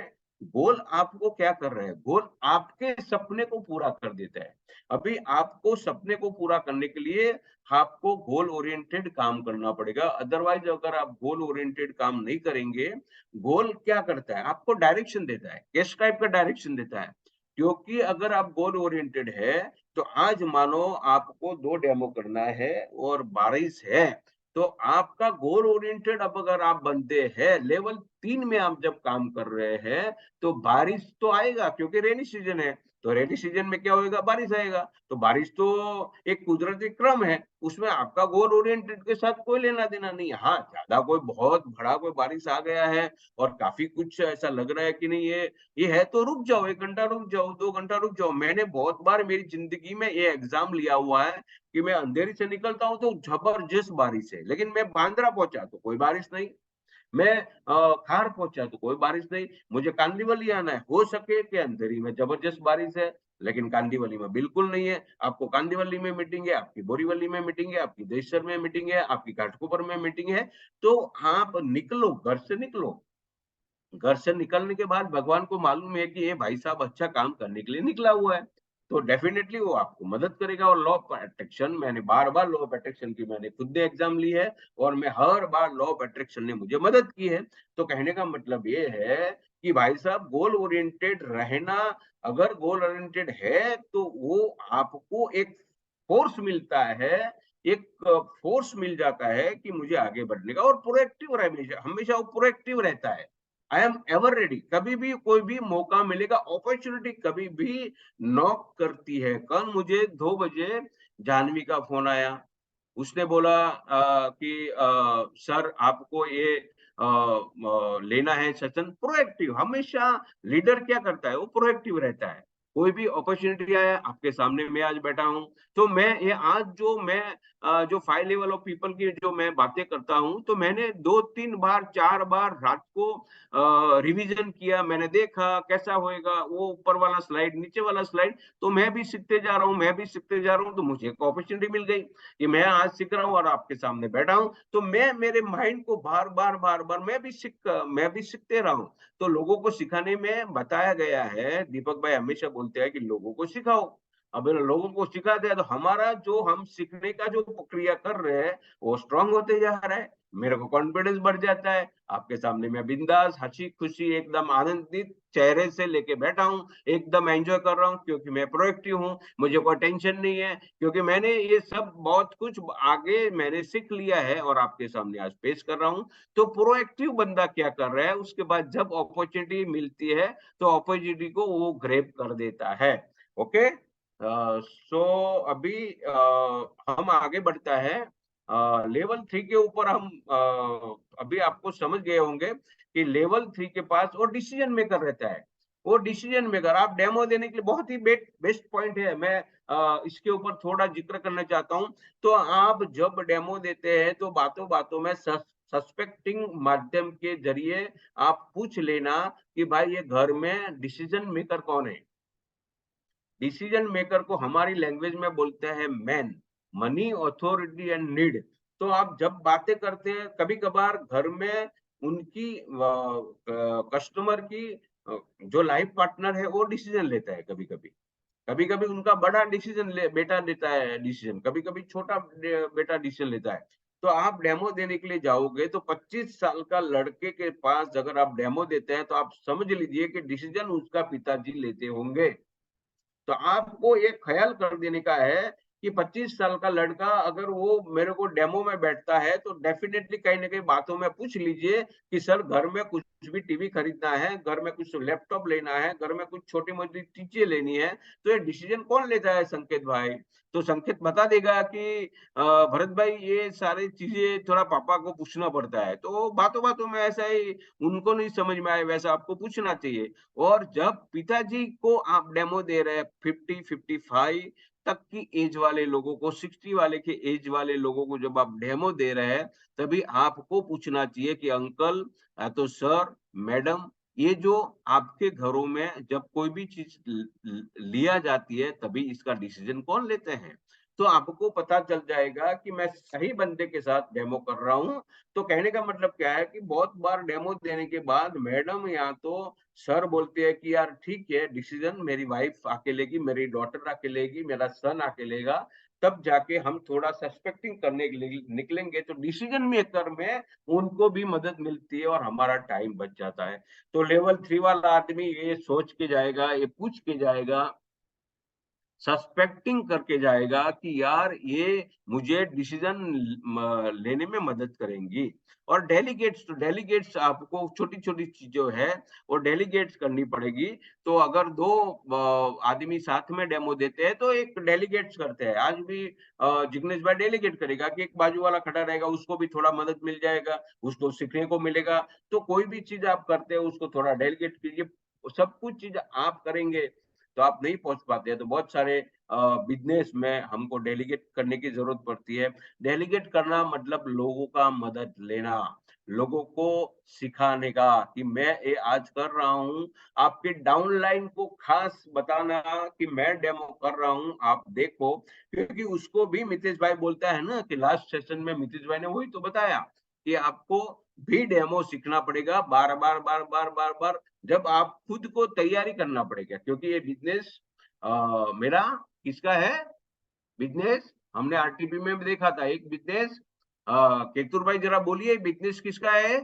गोल आपको क्या कर रहे हैं, गोल आपके सपने को पूरा कर देता है। अभी आपको सपने को पूरा करने के लिए आपको गोल ओरिएंटेड काम करना पड़ेगा। अदरवाइज अगर आप गोल ओरिएंटेड काम नहीं करेंगे, गोल क्या करता है, आपको डायरेक्शन देता है, किस टाइप का डायरेक्शन देता है। क्योंकि अगर आप गोल ओरिएंटेड है, तो आज मानो आपको 2 डेमो करना है और बारिश है, तो आपका गोल ओरिएंटेड अब अगर आप बनते हैं, लेवल 3 में आप जब काम कर रहे हैं तो बारिश तो आएगा क्योंकि रेनी सीजन है। तो रेनी सीजन में क्या होएगा? बारिश आएगा। तो बारिश तो एक कुदरती क्रम है, उसमें आपका गोल ओरिएंटेड के साथ कोई लेना-देना नहीं है। हाँ, ज़्यादा कोई बहुत बड़ा कोई बारिश आ गया है और काफ़ी कुछ ऐसा लग रहा है कि नहीं ये है तो रुक जाओ, 1 घंटा रुक जाओ, 2 घंटा रुक जाओ। मैंने बहुत बार मेरी ज़िंदगी में ये एग्ज़ाम लिया हुआ है कि मैं अंधेरी से निकलता हूँ तो ज़बरदस्त बारिश है, लेकिन मैं बांद्रा पहुँचा तो कोई बारिश नहीं। मैं खार पहुँचा तो कोई बारिश नहीं, मुझे कांदिवली आना है, हो सके कि अंधेरी में ज़बरदस्त बारिश है, लेकिन कांदिवली में बिल्कुल नहीं है। आपको कांदिवली में मीटिंग है, आपकी बोरीवली में मीटिंग है, आपकी देशर में मीटिंग है, आपकी घाटकोपर में मीटिंग है, तो आप निकलो, घर से निकलो। घर से निकलने के बाद भगवान को मालूम है कि ये भाई साहब अच्छा काम करने के लिए निकला हुआ है, तो डेफिनिटली वो आपको मदद करेगा और लॉ ऑफ अट्रैक्शन मैंने बार-बार लॉ ऑफ अट्रैक्शन की मैंने खुद ने एग्ज़ाम ली है और मैं हर बार लॉ ऑफ अट्रैक्शन ने मुझे मदद की है। तो कहने का मतलब ये है कि भाई साहब गोल ओरिएंटेड रहना अगर गोल ओरिएंटेड है, तो वो आपको एक फ़ोर्स मिलता है, एक फ़ोर्स मिल जाता है कि मुझे आगे बढ़ने का और प्रोएक्टिव हमेशा हमेशा वो प्रोएक्टिव रहता है। आई एम एवर रेडी कभी भी कोई भी मौका मिलेगा अपॉर्चुनिटी कभी भी नॉक करती है कल मुझे 2 बजे जाह्नवी का फोन आया उसने बोला कि सर आपको ये लेना है सेशन प्रोएक्टिव हमेशा लीडर क्या करता है वो प्रोएक्टिव रहता है कोई भी अपॉर्चुनिटी आया आपके सामने मैं आज बैठा हूँ तो मैं ये आज जो मैं जो 5 लेवल ऑफ पीपल की जो मैं बातें करता हूँ तो मैंने 2-3 बार 4 बार रात को रिवीजन किया मैंने देखा कैसा होएगा वो ऊपर वाला स्लाइड नीचे वाला स्लाइड तो मैं भी सीखते जा रहा हूँ मैं भी सीखते जा रहा हूँ तो मुझे एक अपॉर्चुनिटी मिल गई कि मैं आज सीख रहा हूँ और आपके सामने बैठा हूँ तो मैं मेरे माइंड को बार बार मैं भी सीखते रहा हूँ तो लोगों को सिखाने में बताया गया है दीपक भाई हमेशा बोलते हैं कि लोगों को सिखाओ अब लोगों को सिखाते हैं तो हमारा जो हम सीखने का जो प्रक्रिया कर रहे हैं वो स्ट्रांग होते जा रहा है मेरे को कॉन्फिडेंस बढ़ जाता है आपके सामने मैं बिंदास हंसी खुशी एकदम आनंदित चेहरे से लेके बैठा हूँ एकदम एंजॉय कर रहा हूँ क्योंकि मैं प्रोएक्टिव हूँ मुझे कोई टेंशन नहीं है क्योंकि मैंने ये सब बहुत कुछ आगे मैंने सीख लिया है और आपके सामने आज पेश कर रहा हूँ तो प्रोएक्टिव बंदा क्या कर रहा है उसके बाद जब अपॉर्चुनिटी मिलती है तो अपॉर्चुनिटी को वो ग्रैब कर देता है ओके सो अभी हम आगे बढ़ता है लेवल 3 के ऊपर हम अभी आपको समझ गए होंगे कि लेवल 3 के पास वो डिसीजन मेकर रहता है वो डिसीजन मेकर आप डेमो देने के लिए बहुत ही बेस्ट पॉइंट है मैं इसके ऊपर थोड़ा जिक्र करना चाहता हूँ तो आप जब डेमो देते हैं तो बातों बातों में सस्पेक्टिंग माध्यम के जरिए आप पूछ लेना कि भाई ये घर में डिसीजन मेकर कौन है डिसीजन मेकर को हमारी लैंग्वेज में बोलते हैं man money authority and need तो आप जब बातें करते हैं कभी कभार घर में उनकी कस्टमर की जो लाइफ पार्टनर है वो डिसीजन लेता है कभी कभी कभी कभी उनका बड़ा डिसीजन बेटा लेता है डिसीजन कभी कभी छोटा बेटा डिसीजन लेता है तो आप डेमो देने के लिए जाओगे तो 25 साल का लड़के के पास अगर आप डेमो देते हैं तो आप समझ लीजिए कि डिसीजन उसका पिताजी लेते होंगे तो आपको ये ख्याल कर देने का है कि 25 साल का लड़का अगर वो मेरे को डेमो में बैठता है तो डेफिनेटली कहीं ना कहीं बातों में पूछ लीजिए कि सर घर में कुछ भी टीवी खरीदना है घर में कुछ लैपटॉप लेना है घर में कुछ छोटी मोटी चीजें लेनी है तो ये डिसीजन कौन लेता है संकेत भाई तो संकेत बता देगा कि भरत भाई ये सारी चीजें थोड़ा पापा को पूछना पड़ता है तो बातों बातों में ऐसा ही उनको नहीं समझ में आए वैसा आपको पूछना चाहिए और जब पिताजी को आप डेमो दे रहे हैं 50-55 तक की एज वाले लोगों को 60 वाले के एज वाले लोगों को जब आप डेमो दे रहे हैं तभी आपको पूछना चाहिए कि अंकल तो सर मैडम ये जो आपके घरों में जब कोई भी चीज लिया जाती है तभी इसका डिसीजन कौन लेते हैं तो आपको पता चल जाएगा कि मैं सही बंदे के साथ डेमो कर रहा हूं तो कहने का मतलब क्या है कि बहुत बार डेमो देने के बाद मैडम या तो सर बोलते हैं कि यार ठीक है डिसीजन मेरी वाइफ आके लेगी मेरी डॉटर आके लेगी मेरा सन आके लेगा तब जाके हम थोड़ा सस्पेक्टिंग करने के लिए निकलेंगे तो डिसीजन मेकर में उनको भी मदद मिलती है और हमारा टाइम बच जाता है तो लेवल 3 वाला आदमी ये सोच के जाएगा ये पूछ के जाएगा सस्पेक्टिंग करके जाएगा कि यार ये मुझे डिसीजन लेने में मदद करेंगी। और डेलीगेट्स आपको छोटी-छोटी चीज़ें है, वो डेलीगेट्स करनी पड़ेगी। तो अगर 2 आदमी साथ में डेमो देते हैं, तो एक डेलीगेट्स करते हैं। आज भी जिग्नेश भाई डेलीगेट करेगा कि एक बाजू वाला खड़ा रहेगा, उसको भी थोड़ा मदद मिल जाएगा, उसको सीखने को मिलेगा। तो कोई भी चीज़ आप करते हो, उसको थोड़ा डेलीगेट कीजिए। सब कुछ चीज़ आप करेंगे, तो आप नहीं पहुँच पाते हैं। तो बहुत सारे बिज़नेस में हमको डेलीगेट करने की ज़रूरत पड़ती है। डेलीगेट करना मतलब लोगों का मदद लेना, लोगों को सिखाने का कि मैं ये आज कर रहा हूँ, आपके डाउनलाइन को खास बताना कि मैं डेमो कर रहा हूँ, आप देखो। क्योंकि उसको भी मितेश भाई बोलता है ना कि लास्ट सेशन में मितेश भाई ने वही तो बताया कि आपको भी डेमो सीखना पड़ेगा बार-बार, बार-बार, बार-बार, जब आप खुद को तैयारी करना पड़ेगा। क्योंकि ये बिज़नेस मेरा किसका है? बिज़नेस हमने आरटीपी में भी देखा था एक बिज़नेस। केतुर भाई ज़रा बोलिए बिज़नेस किसका है? ये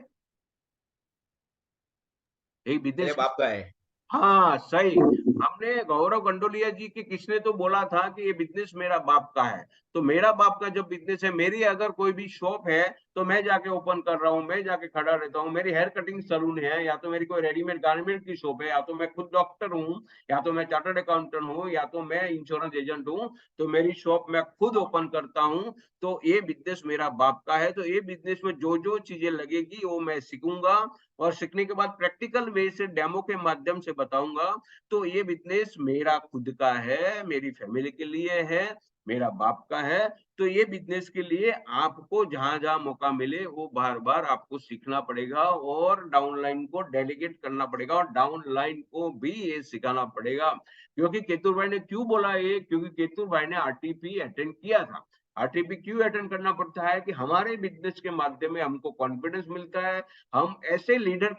मेरे बिज़नेस बाप किसका का है? है। हाँ, सही। हमने गौरव गंडोलिया जी की किसने तो बोला था कि ये बिज़नेस मेरा बाप का है। तो मेरा बाप का जब बिज़नेस है, मेरी अगर कोई भी शॉप है, तो मैं जाके ओपन कर रहा हूँ, मैं जाके खड़ा रहता हूँ। मेरी हेयर कटिंग सैलून है, या तो मेरी कोई रेडीमेड गारमेंट की शॉप है, या तो मैं खुद डॉक्टर हूँ, या तो मैं चार्टर्ड अकाउंटेंट हूँ, या तो मैं इंश्योरेंस एजेंट हूँ। तो मेरी शॉप मैं खुद ओपन करता हूँ, तो ये बिज़नेस मेरा बाप का है। तो ये बिज़नेस में जो-जो चीज़ें लगेगी, वो मैं सीखूँगा और सीखने के बाद प्रैक्टिकल वे से डेमो के माध्यम से बताऊँगा। तो ये बिज़नेस मेरा खुद का है, मेरी फैमिली के लिए है, मेरा बाप का है। तो ये बिज़नेस के लिए आपको जहाँ-जहाँ मौका मिले वो बार-बार आपको सीखना पड़ेगा और डाउनलाइन को डेलीगेट करना पड़ेगा और डाउनलाइन को भी ये सिखाना पड़ेगा। क्योंकि केतुर भाई ने क्यों बोला ये? क्योंकि केतुर भाई ने आरटीपी अटेंड किया था। आरटीपी क्यों अटेंड करना पड़ता है कि हमारे बिज़नेस के माध्यम में हमको कॉन्फिडेंस मिलता है। हम ऐसे लीडर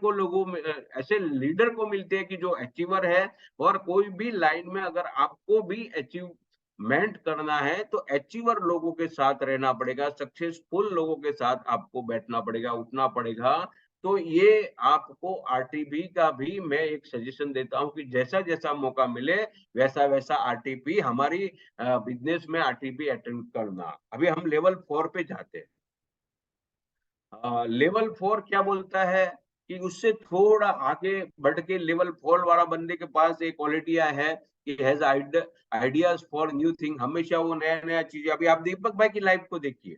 को मिलते हैं कि जो अचीवर है और कोई भी लाइन में अगर आपको भी अचीवमेंट करना है, तो अचीवर लोगों के साथ रहना पड़ेगा, सक्सेसफुल लोगों के साथ आपको बैठना पड़ेगा, उठना पड़ेगा। तो ये आपको आरटीपी का भी मैं एक सजेशन देता हूँ कि जैसा-जैसा मौका मिले, वैसा-वैसा आरटीपी हमारी बिज़नेस में आरटीपी अटेंड करना। अभी हम लेवल 4 पे जाते हैं। लेवल 4 क्या बोलता है कि उससे थोड़ा आगे बढ़ के लेवल 4 वाला बंदे के पास एक क्वालिटियाँ है कि has ideas for new thing, हमेशा वो नया-नया चीज़ें। अभी आप दीपक भाई की लाइफ को देखिए।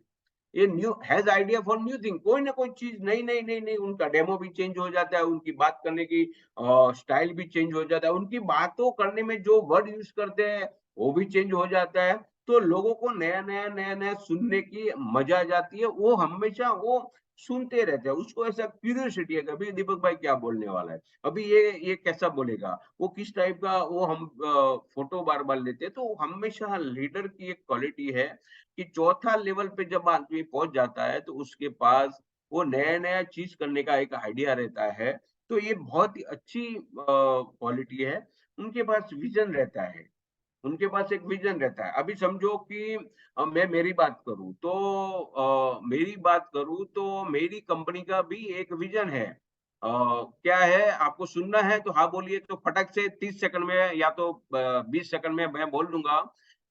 ये new has idea for new thing, कोई ना कोई चीज़ नई, उनका डेमो भी चेंज हो जाता है, उनकी बात करने की स्टाइल भी चेंज हो जाता है, उनकी बातों करने में जो वर्ड यूज़ करते हैं, वो भी चेंज हो जाता है। तो लोगों को नया-नया सुनने की मज़ा आ जाती है, वो हमेशा वो सुनते रहते हैं, उसको ऐसा क्यूरियोसिटी है, कभी दीपक भाई क्या बोलने वाला है? अभी ये कैसा बोलेगा? वो किस टाइप का वो हम फ़ोटो बार-बार लेते हैं, तो हमेशा लीडर की एक क्वालिटी है कि चौथा लेवल पे जब आदमी पहुँच जाता है, तो उसके पास वो नया-नया चीज़ करने का एक आइडिया रहता है। तो ये बहुत ही अच्छी क्वालिटी है। उनके पास विज़न रहता है। उनके पास एक विज़न रहता है। अभी समझो कि मैं मेरी बात करूँ तो मेरी कंपनी का भी एक विज़न है। क्या है आपको सुनना है तो हाँ बोलिए, तो फटक से 30 सेकंड में या तो 20 सेकंड में मैं बोल दूँगा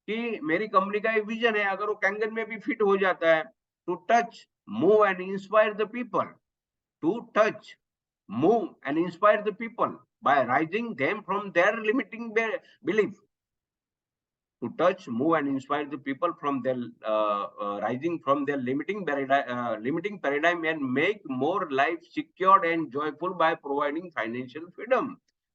कि मेरी कंपनी का एक विज़न है, अगर वो कैंगन में भी फिट हो जाता है, to touch, move and inspire the people, to touch, move and inspire the people by raising them from their limiting belief. To touch, move, and inspire the people from their rising from their limiting paradigm and make more life secured and joyful by providing financial freedom.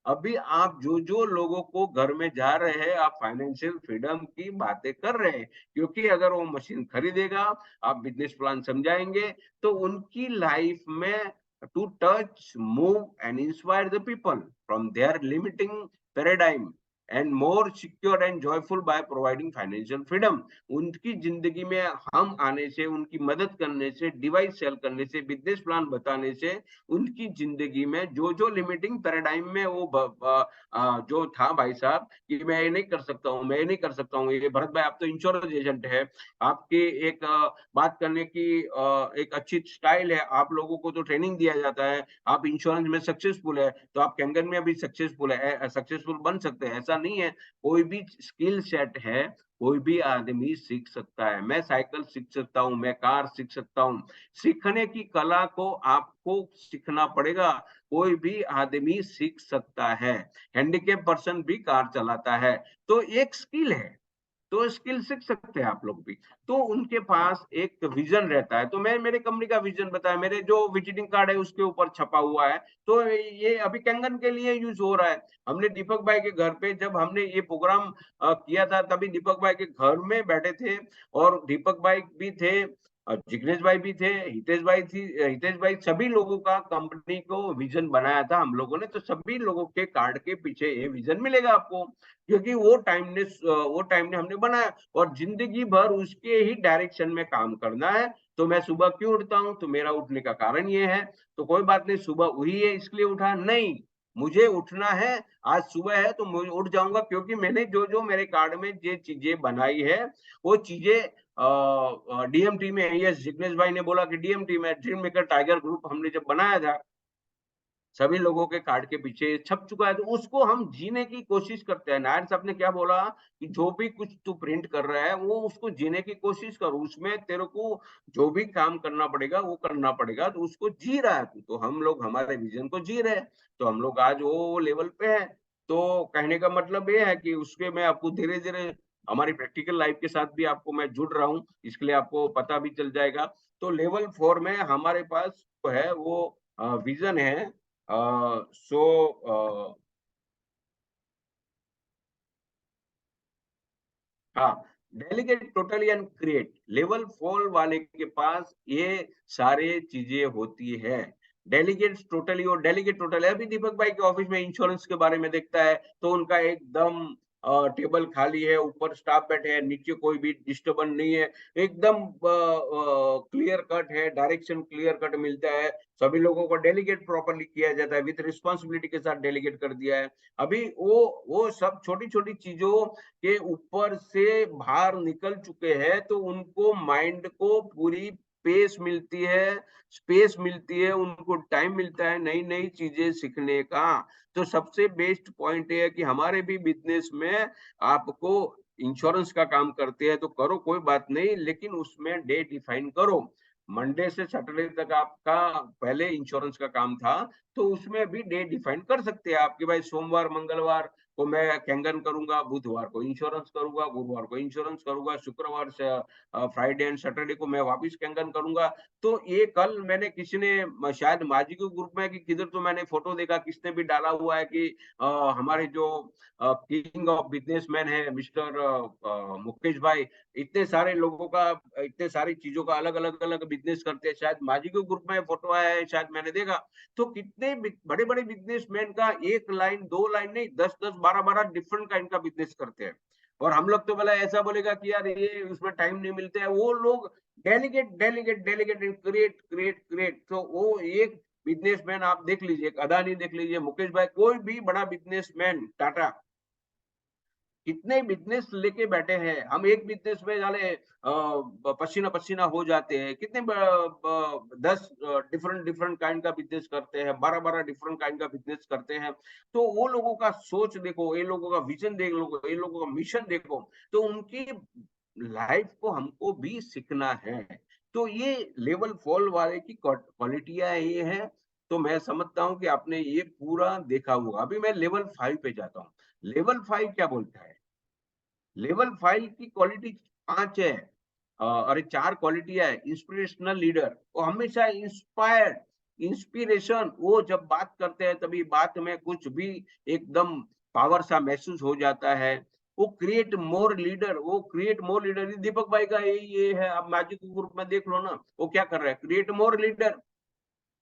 अभी आप जो लोगों को घर में जा रहे हैं, आप फाइनेंशियल फ्रीडम की बातें कर रहे हैं, क्योंकि अगर वो मशीन खरीदेगा, आप बिजनेस प्लान समझाएंगे, तो उनकी लाइफ में to touch, move and inspire the people from their limiting paradigm and more secure and joyful by providing financial freedom. उनकी जिंदगी में हम आने से, उनकी मदद करने से, डिवाइस सेल करने से, बिजनेस प्लान बताने से, उनकी जिंदगी में जो लिमिटिंग पैराडाइम में वो जो था भाई साहब कि मैं ये नहीं कर सकता हूँ, मैं ये नहीं कर सकता हूँ, ये भरत भाई आप तो इंश्योरेंस एजेंट है, आपकी एक बात करने की एक अच्छी स्टाइल है, आप लोगों को तो ट्रेनिंग दिया जाता है, आप इंश्योरेंस में सक्सेसफुल है, तो आप कैंगन में भी सक्सेसफुल बन सकते हैं, ऐसा ऐसा नहीं है, कोई भी स्किल सेट है, कोई भी आदमी सीख सकता है। मैं साइकिल सीख सकता हूँ, मैं कार सीख सकता हूँ। सीखने की कला को आपको सीखना पड़ेगा, कोई भी आदमी सीख सकता है। हैंडीकैप पर्सन भी कार चलाता है, तो एक स्किल है। तो स्किल सीख सकते हैं आप लोग भी। तो उनके पास एक विज़न रहता है, तो मैं मेरे कंपनी का विज़न बताया, मेरे जो विजिटिंग कार्ड है उसके ऊपर छपा हुआ है, तो ये अभी कैंगन के लिए यूज़ हो रहा है। हमने दीपक भाई के घर पे जब हमने ये प्रोग्राम किया था, तभी दीपक भाई के घर में बैठे थे और दीपक भाई भी थे, जिग्नेश भाई भी थे, हितेश भाई, सभी लोगों का कंपनी को विज़न बनाया था हम लोगों ने, तो सभी लोगों के कार्ड के पीछे ये विज़न मिलेगा आपको। क्योंकि वो टाइम ने हमने बनाया और जिंदगी भर उसके ही डायरेक्शन में काम करना है। तो मैं सुबह क्यों उठता हूँ? तो मेरा उठने का कारण ये है। तो कोई बात नहीं, सुबह हुई है इसलिए उठा नहीं, मुझे उठना है, आज सुबह है तो मैं उठ जाऊंगा, क्योंकि मैंने जो जो मेरे कार्ड में ये चीजें बनाई है वो चीजें डीएमटी में है। यस, जिग्नेश भाई ने बोला कि डीएमटी में ड्रीम मेकर टाइगर ग्रुप हमने जब बनाया था, सभी लोगों के कार्ड के पीछे छप चुका है, तो उसको हम जीने की कोशिश करते हैं। नायन साहब ने क्या बोला कि जो भी कुछ तू प्रिंट कर रहा है वो उसको जीने की कोशिश कर, उसमें तेरे को जो भी काम करना पड़ेगा वो करना पड़ेगा, तो उसको जी रहा है तू। तो हम लोग हमारे विजन को जी रहे हैं, तो हम लोग आज वो लेवल पे हैं। तो कहने का मतलब ये है कि उसके मैं आपको धीरे धीरे हमारी प्रैक्टिकल लाइफ के साथ भी आपको मैं जुड़ रहा हूँ, इसके लिए आपको पता भी चल जाएगा। तो लेवल 4 में हमारे पास जो है वो विजन है। सो हाँ, delegate totally and create level 4 वाले के पास ये सारे चीजें होती है। डेलीगेट्स टोटली और डेलीगेट टोटली, अभी दीपक भाई के ऑफिस में इंश्योरेंस के बारे में देखता है तो उनका एकदम टेबल खाली है, ऊपर स्टाफ बैठे हैं, नीचे कोई भी डिस्टर्बेंस नहीं है, एकदम क्लियर कट है, डायरेक्शन क्लियर कट मिलता है, सभी लोगों को डेलीगेट प्रॉपर्ली किया जाता है, विद रिस्पॉन्सिबिलिटी के साथ डेलीगेट कर दिया है। अभी वो सब छोटी छोटी चीजों के ऊपर से बाहर निकल चुके हैं, तो उनको माइंड को पूरी पेस मिलती है, स्पेस मिलती है, उनको टाइम मिलता है नई नई चीजें सीखने का। तो सबसे बेस्ट पॉइंट ये है कि हमारे भी बिजनेस में आपको इंश्योरेंस का काम करते हैं तो करो, कोई बात नहीं, लेकिन उसमें डे डिफाइन करो। मंडे से सैटरडे तक आपका पहले इंश्योरेंस का काम था, तो उसमें भी डे डिफाइन कर सकते हैं आप कि भाई सोमवार मंगलवार को मैं कैंगन करूंगा, बुधवार को इंश्योरेंस करूंगा, गुरुवार को इंश्योरेंस करूंगा, शुक्रवार से फ्राइडे एंड सैटरडे को मैं वापस कैंगन करूंगा। तो ये कल मैंने किसी ने शायद माजी के ग्रुप में कि किधर तो मैंने फोटो देखा, किसने भी डाला हुआ है कि हमारे जो किंग ऑफ बिजनेसमैन है मिस्टर मुकेश भाई, इतने सारे लोगों का, इतने सारी चीजों का अलग अलग अलग बिजनेस करते हैं, शायद माजी के ग्रुप में फोटो आया है, शायद मैंने देखा। तो कितने बड़े बड़े बिजनेसमैन का एक लाइन दो लाइन नहीं, 10 10 12 12 डिफरेंट काइंड का बिजनेस करते हैं। और हम लोग तो भला ऐसा बोलेगा कि यार ये उसमें टाइम नहीं मिलता है, वो लोग delegate delegate delegate create create create. तो वो एक बिजनेसमैन आप देख लीजिए, अदानी देख लीजिए, मुकेश भाई, कोई भी बड़ा बिजनेसमैन, टाटा, कितने बिजनेस लेके बैठे हैं। हम एक बिजनेस में जाने पसीना पसीना हो जाते हैं, कितने 10 डिफरेंट डिफरेंट काइंड का बिजनेस करते हैं, 12 12 डिफरेंट काइंड का बिजनेस करते हैं। तो वो लोगों का सोच देखो, ये लोगों का विजन देख लो, ये लोगों का मिशन देखो, तो उनकी लाइफ को हमको भी सीखना है। तो ये लेवल 4 वाले की क्वालिटियां ये है। तो मैं समझता हूँ कि आपने ये पूरा देखा होगा। अभी मैं लेवल 5 पे जाता हूँ। लेवल 5 क्या बोलता है? लेवल 5 की क्वालिटी 5 है। अरे 4 क्वालिटियां है। इंस्पिरेशनल लीडर, वो हमेशा इंस्पायर्ड, इंस्पिरेशन, वो जब बात करते हैं तभी बात में कुछ भी एकदम पावर सा महसूस हो जाता है। वो क्रिएट मोर लीडर, वो क्रिएट मोर लीडर, दीपक भाई का ये है, आप मैजिक ग्रुप में देख लो ना, वो क्या कर रहा है, क्रिएट मोर लीडर।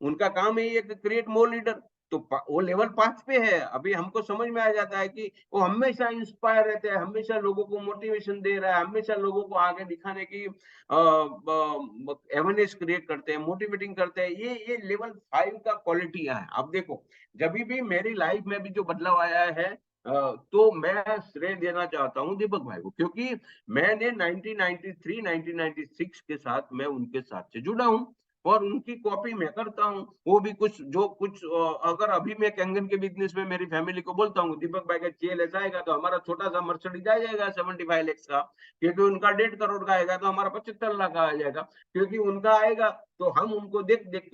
उनका काम है ये क्रिएट मोर लीडर। तो वो लेवल 5 पे है। अभी हमको समझ में आ जाता है कि वो हमेशा इंस्पायर रहते हैं, हमेशा लोगों को मोटिवेशन दे रहा है, हमेशा लोगों को आगे दिखाने की अवेयरनेस क्रिएट करते हैं, मोटिवेटिंग करते हैं। ये लेवल 5 का क्वालिटियां है। अब देखो, जब भी मेरी लाइफ में भी जो बदलाव आया है, तो मैं श्रेय देना चाहता हूँ दीपक भाई को, क्योंकि मैंने 1993 1996 के साथ मैं उनके साथ से जुड़ा हूँ। और उनकी कॉपी मैं करता हूँ। वो भी कुछ अगर अभी मैं कैंगन के बिजनेस में मेरी फैमिली को बोलता हूँ दीपक भाई का CLS आएगा तो हमारा छोटा सा मर्सिडीज आ जाएगा 75 लाख का, क्योंकि उनका 1.5 करोड़ का आएगा तो हमारा 75 लाख का आ जाएगा, क्योंकि उनका आएगा तो हम उनको देख देख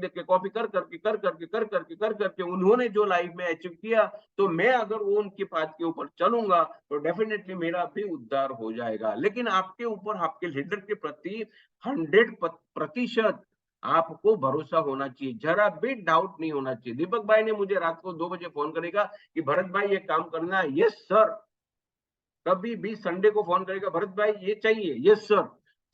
के कॉपी कर करके उन्होंने जो लाइफ में अचीव किया, तो मैं अगर वो उनके पाथ के ऊपर चलूंगा तो डेफिनेटली मेरा भी उद्धार हो जाएगा। लेकिन आपके ऊपर आपके लीडर के प्रति 100% आपको भरोसा होना चाहिए, जरा भी डाउट नहीं होना चाहिए। दीपक भाई ने मुझे रात को 2 बजे फोन करेगा कि भरत भाई ये काम करना है, यस सर। कभी भी संडे को फोन करेगा, भरत भाई ये चाहिए, यस सर।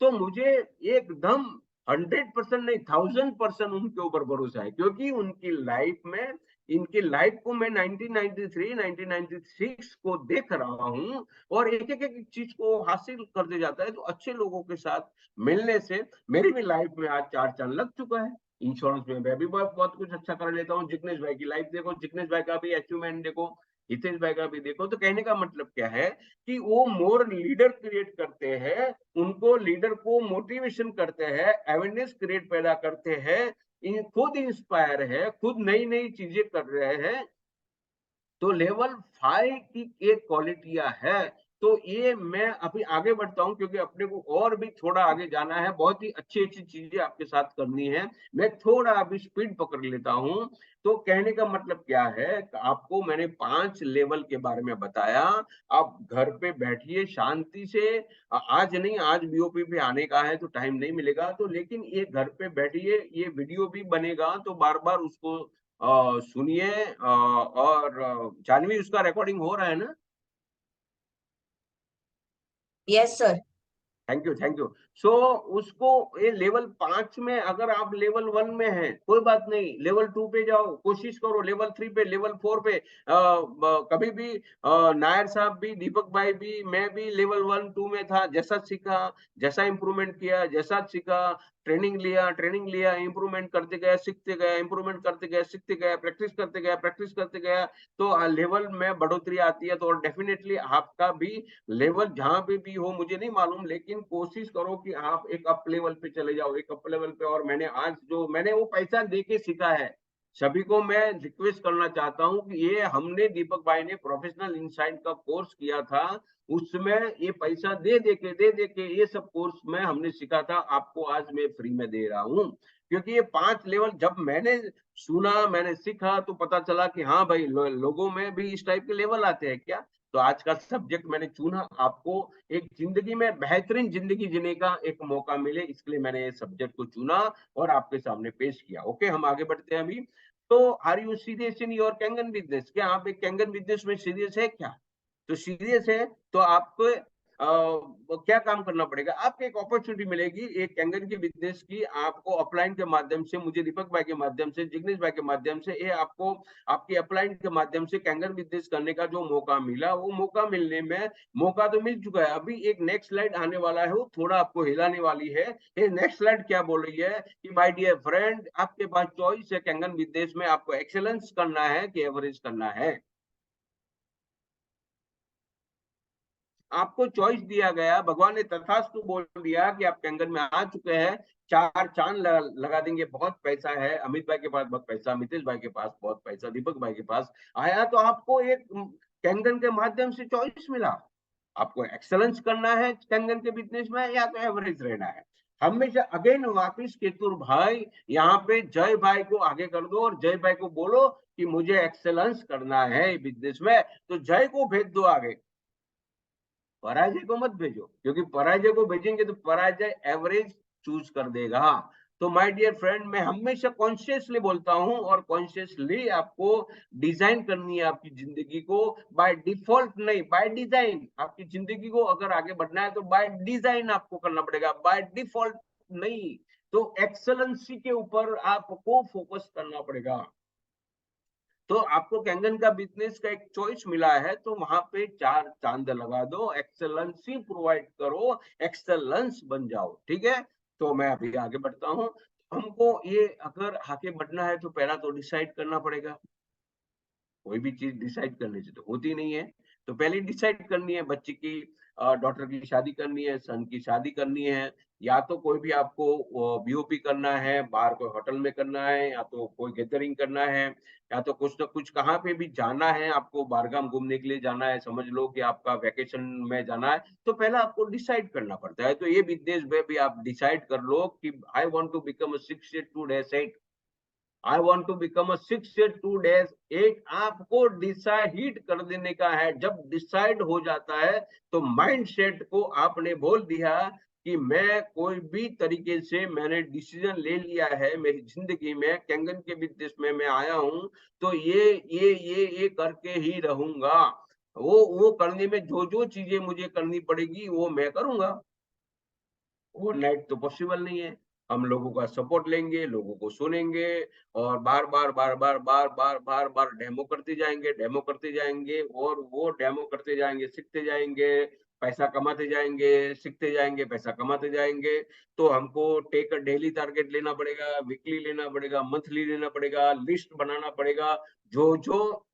तो मुझे एकदम 100% नहीं 1000% उनके ऊपर भरोसा है, क्योंकि उनकी लाइफ में, इनकी लाइफ को मैं 1993 1996 को देख रहा हूं, और एक एक एक चीज को हासिल करते जाता है। तो अच्छे लोगों के साथ मिलने से मेरी भी लाइफ में आज 4 चांद लग चुका है। इंश्योरेंस में मैं भी बहुत कुछ अच्छा कर लेता हूँ। जिग्नेश भाई की लाइफ देखो, जिग्नेश भाई का भी अचीवमेंट देखो, हितेश भाई का भी देखो। तो कहने का मतलब क्या है कि वो मोर लीडर क्रिएट करते हैं, उनको लीडर को मोटिवेशन करते हैं, अवेयरनेस क्रिएट पैदा करते हैं, खुद इंस्पायर है, खुद नई नई चीजें कर रहे हैं। तो लेवल 5 की एक क्वालिटियां है। तो ये मैं अभी आगे बढ़ता हूं, क्योंकि अपने को और भी थोड़ा आगे जाना है, बहुत ही अच्छी अच्छी चीजें आपके साथ करनी है। मैं थोड़ा अभी स्पीड पकड़ लेता हूं। तो कहने का मतलब क्या है, आपको मैंने 5 लेवल के बारे में बताया। आप घर पे बैठिए शांति से। आज नहीं, आज BOP पे आने का है तो टाइम नहीं मिलेगा, तो लेकिन ये घर पे बैठिए, ये वीडियो भी बनेगा तो बार बार उसको सुनिए। और जानवी, उसका रिकॉर्डिंग हो रहा है ना? Yes sir. Thank you, thank you. So उसको, ये लेवल 5 में अगर आप लेवल 1 में हैं कोई बात नहीं, लेवल 2 पे जाओ, कोशिश करो लेवल 3 पे, लेवल 4 पे। कभी भी नायर साहब भी, दीपक भाई भी, मैं भी लेवल 1 2 में था। जैसा सीखा, जैसा इंप्रूवमेंट किया, जैसा सीखा, ट्रेनिंग लिया, इंप्रूवमेंट करते गया, सीखते गया, इंप्रूवमेंट करते गया, सीखते गया, प्रैक्टिस करते गया। तो लेवल में बढ़ोतरी आती है। तो डेफिनेटली आपका भी लेवल जहां पे भी हो मुझे नहीं मालूम, लेकिन कोशिश करो कि आप एक अप लेवल पे चले जाओ, एक अप लेवल पे। और मैंने आज जो मैंने वो पैसा दे के सीखा है, सभी को मैं रिक्वेस्ट करना चाहता हूं कि ये हमने दीपक भाई ने प्रोफेशनल इनसाइट का कोर्स किया था, उसमें ये पैसा दे के ये सब कोर्स में हमने सीखा था, आपको आज मैं फ्री में दे रहा हूं। क्योंकि ये 5 लेवल जब मैंने सुना, मैंने सीखा, तो पता चला कि हाँ भाई, लोगों में भी इस टाइप के लेवल आते हैं क्या। तो आज का सब्जेक्ट मैंने चुना, आपको एक जिंदगी में बेहतरीन जिंदगी जीने का एक मौका मिले, इसलिए मैंने इस सब्जेक्ट को चुना और आपके सामने पेश किया। ओके, हम आगे बढ़ते हैं अभी। तो are you serious in your Kangen business? क्या आप एक कैंगन बिजनेस में सीरियस है क्या? तो सीरियस है तो आपको क्या काम करना पड़ेगा, आपको एक अपॉर्चुनिटी मिलेगी एक कैंगन की बिजनेस की। आपको अपलाइन के माध्यम से, मुझे दीपक भाई के माध्यम से, जिग्नेश भाई के माध्यम से, ये आपको आपकी अपलाइन के माध्यम से कैंगन बिजनेस करने का जो मौका मिला, वो मौका मिलने में, मौका तो मिल चुका है, अभी एक नेक्स्ट स्लाइड आने वाला है, वो थोड़ा आपको हिलाने वाली है। ये नेक्स्ट स्लाइड क्या बोल रही है कि माय डियर फ्रेंड, आपके पास चॉइस है कैंगन बिजनेस में, आपको एक्सेलेंस करना है कि एवरेज करना है। आपको चॉइस दिया गया, भगवान ने तथास्तु बोल दिया कि आप कैंगन में आ चुके हैं, 4 चांद लगा देंगे, बहुत पैसा है, अमित भाई के पास बहुत पैसा, मितेश भाई के पास बहुत पैसा, दीपक भाई के पास आया, तो आपको एक कैंगन के माध्यम से चॉइस मिला। आपको एक्सेलेंस करना है कैंगन के बिजनेस में या तो एवरेज रहना है। हमेशा अगेन वापिस केतुर भाई, यहाँ पे जय भाई को आगे कर दो और जय भाई को बोलो कि मुझे एक्सेलेंस करना है बिजनेस में, तो जय को भेज दो आगे, पराजय को मत भेजो, क्योंकि पराजय को भेजेंगे तो पराजय एवरेज चूज कर देगा। तो माय डियर फ्रेंड, मैं हमेशा कॉन्शियसली बोलता हूं, और कॉन्शियसली आपको डिजाइन करनी है आपकी जिंदगी को, बाय डिफॉल्ट नहीं, बाय डिजाइन। आपकी जिंदगी को अगर आगे बढ़ना है तो बाय डिजाइन आपको करना पड़ेगा, बाय डिफॉल्ट नहीं। तो एक्सेलेंसी के ऊपर आपको फोकस करना पड़ेगा। तो आपको कैंगन का बिजनेस का एक चॉइस मिला है, तो वहां पे 4 चांद लगा दो, एक्सेलेंसी प्रोवाइड करो, एक्सेलेंस बन जाओ। ठीक है, तो मैं अभी आगे बढ़ता हूं। हमको ये अगर आगे बढ़ना है तो पहला तो डिसाइड करना पड़ेगा। कोई भी चीज डिसाइड करने से तो होती नहीं है। तो पहले डिसाइड करनी है बच्चे की, डॉटर की शादी करनी है, सन की शादी करनी है, या तो कोई भी आपको बीओपी करना है, बाहर कोई होटल में करना है, या तो कोई गैदरिंग करना है, या तो कुछ ना कुछ कहाँ पे भी जाना है, आपको बाहरगाम घूमने के लिए जाना है, समझ लो कि आपका वैकेशन में जाना है, तो पहले आपको डिसाइड करना पड़ता है। तो ये विदेश में भी आप डिसाइड कर लो कि I want to become a 6 year 2 days 8, I want to become a 6 year 2 days 8। आपको डिसाइड कर देने का है। जब डिसाइड हो जाता है तो माइंड सेट को आपने बोल दिया कि मैं कोई भी तरीके से मैंने डिसीजन ले लिया है मेरी जिंदगी में, कैंगन के विदेश में मैं आया हूं, तो ये करके ही रहूंगा। वो करने में जो जो चीजें मुझे करनी पड़ेगी वो मैं करूंगा। ओवरनाइट तो पॉसिबल नहीं है। हम लोगों का सपोर्ट लेंगे, लोगों को सुनेंगे और बार-बार डेमो करते जाएँगे और वो डेमो करते जाएँगे, सीखते जाएँगे, पैसा कमाते जाएँगे, सीखते जाएँगे, पैसा कमाते जाएँगे। तो हमको टेक अ डेली टारगेट लेना पड़ेगा, वीकली लेना पड़ेगा, मंथली लेना पड़ेगा, लिस्ट बनाना पड़ेगा। जो-जो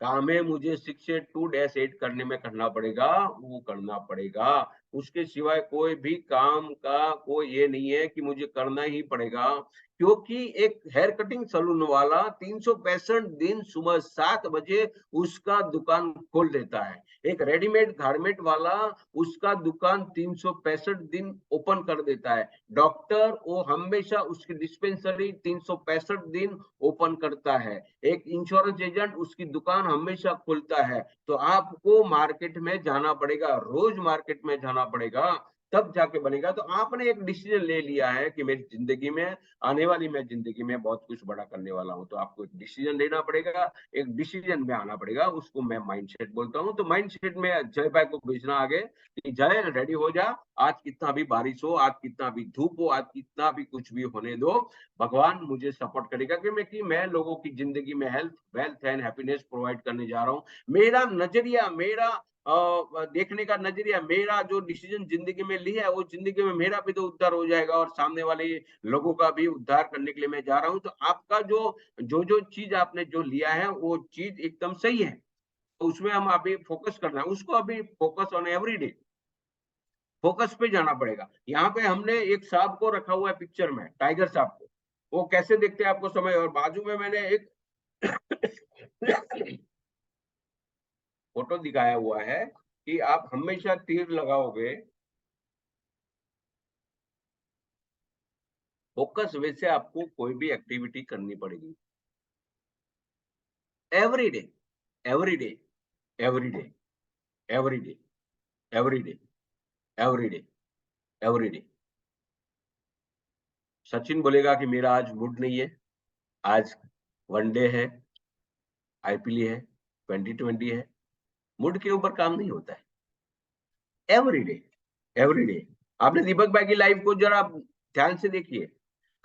काम है मुझे 6 to 8 करने में करना पड़ेगा, वो करना पड़ेगा। उसके सिवाय कोई भी काम का कोई ये नहीं है कि मुझे करना ही पड़ेगा, क्योंकि एक हेयर कटिंग सैलून वाला 365 दिन सुबह 7 बजे उसका दुकान खोल देता है। एक रेडीमेड गारमेंट वाला उसका दुकान 365 दिन ओपन कर देता है। डॉक्टर वो हमेशा उसकी डिस्पेंसरी 365 दिन ओपन करता है। एक इंश्योरेंस एजेंट उसकी दुकान हमेशा खुलता है। तो आपको मार्केट में जाना पड़ेगा, रोज मार्केट में जाना पड़ेगा, तब जाके बनेगा। तो आपने एक डिसीजन ले लिया है कि मेरी जिंदगी में, आने वाली मैं जिंदगी में बहुत कुछ बड़ा करने वाला हूं, तो आपको एक डिसीजन लेना पड़ेगा, एक डिसीजन में आना पड़ेगा। उसको मैं माइंडसेट बोलता हूं। तो माइंडसेट में जय भाई को भेजना आगे कि जय रेडी हो जा, आज कितना भी बारिश हो, आज कितना भी धूप हो, आज कितना भी कुछ भी होने दो, भगवान मुझे सपोर्ट करेगा कि मैं लोगों की जिंदगी में health, wealth and happiness provide करने जा रहा हूँ। मेरा नजरिया, मेरा देखने का नजरिया, मेरा जो डिसीजन जिंदगी में लिया है, वो जिंदगी में मेरा भी तो उद्धार हो जाएगा और सामने वाले लोगों का भी उद्धार करने के लिए मैं जा रहा हूँ। तो आपका जो जो जो चीज आपने जो लिया है वो चीज एकदम सही है, तो उसमें हम अभी फोकस करना है, उसको अभी focus on every day, focus पे जाना पड़ेगा। यहाँ पे हमने एक सांप को रखा हुआ है पिक्चर में, टाइगर सांप को, वो कैसे दिखते हैं आपको समझ, और बाजू में मैंने एक फोटो दिखाया हुआ है कि आप हमेशा तीर लगाओगे, फोकस वैसे आपको कोई भी एक्टिविटी करनी पड़ेगी every day, every day, every day, every day, every day, every day, every day. Sachin बोलेगा कि मेरा आज मूड नहीं है, आज वनडे है, आईपीएल है, 2020 है, मूड के ऊपर काम नहीं होता है। Every day, every day. आपने दीपक भाई की लाइफ को जरा ध्यान से देखिए,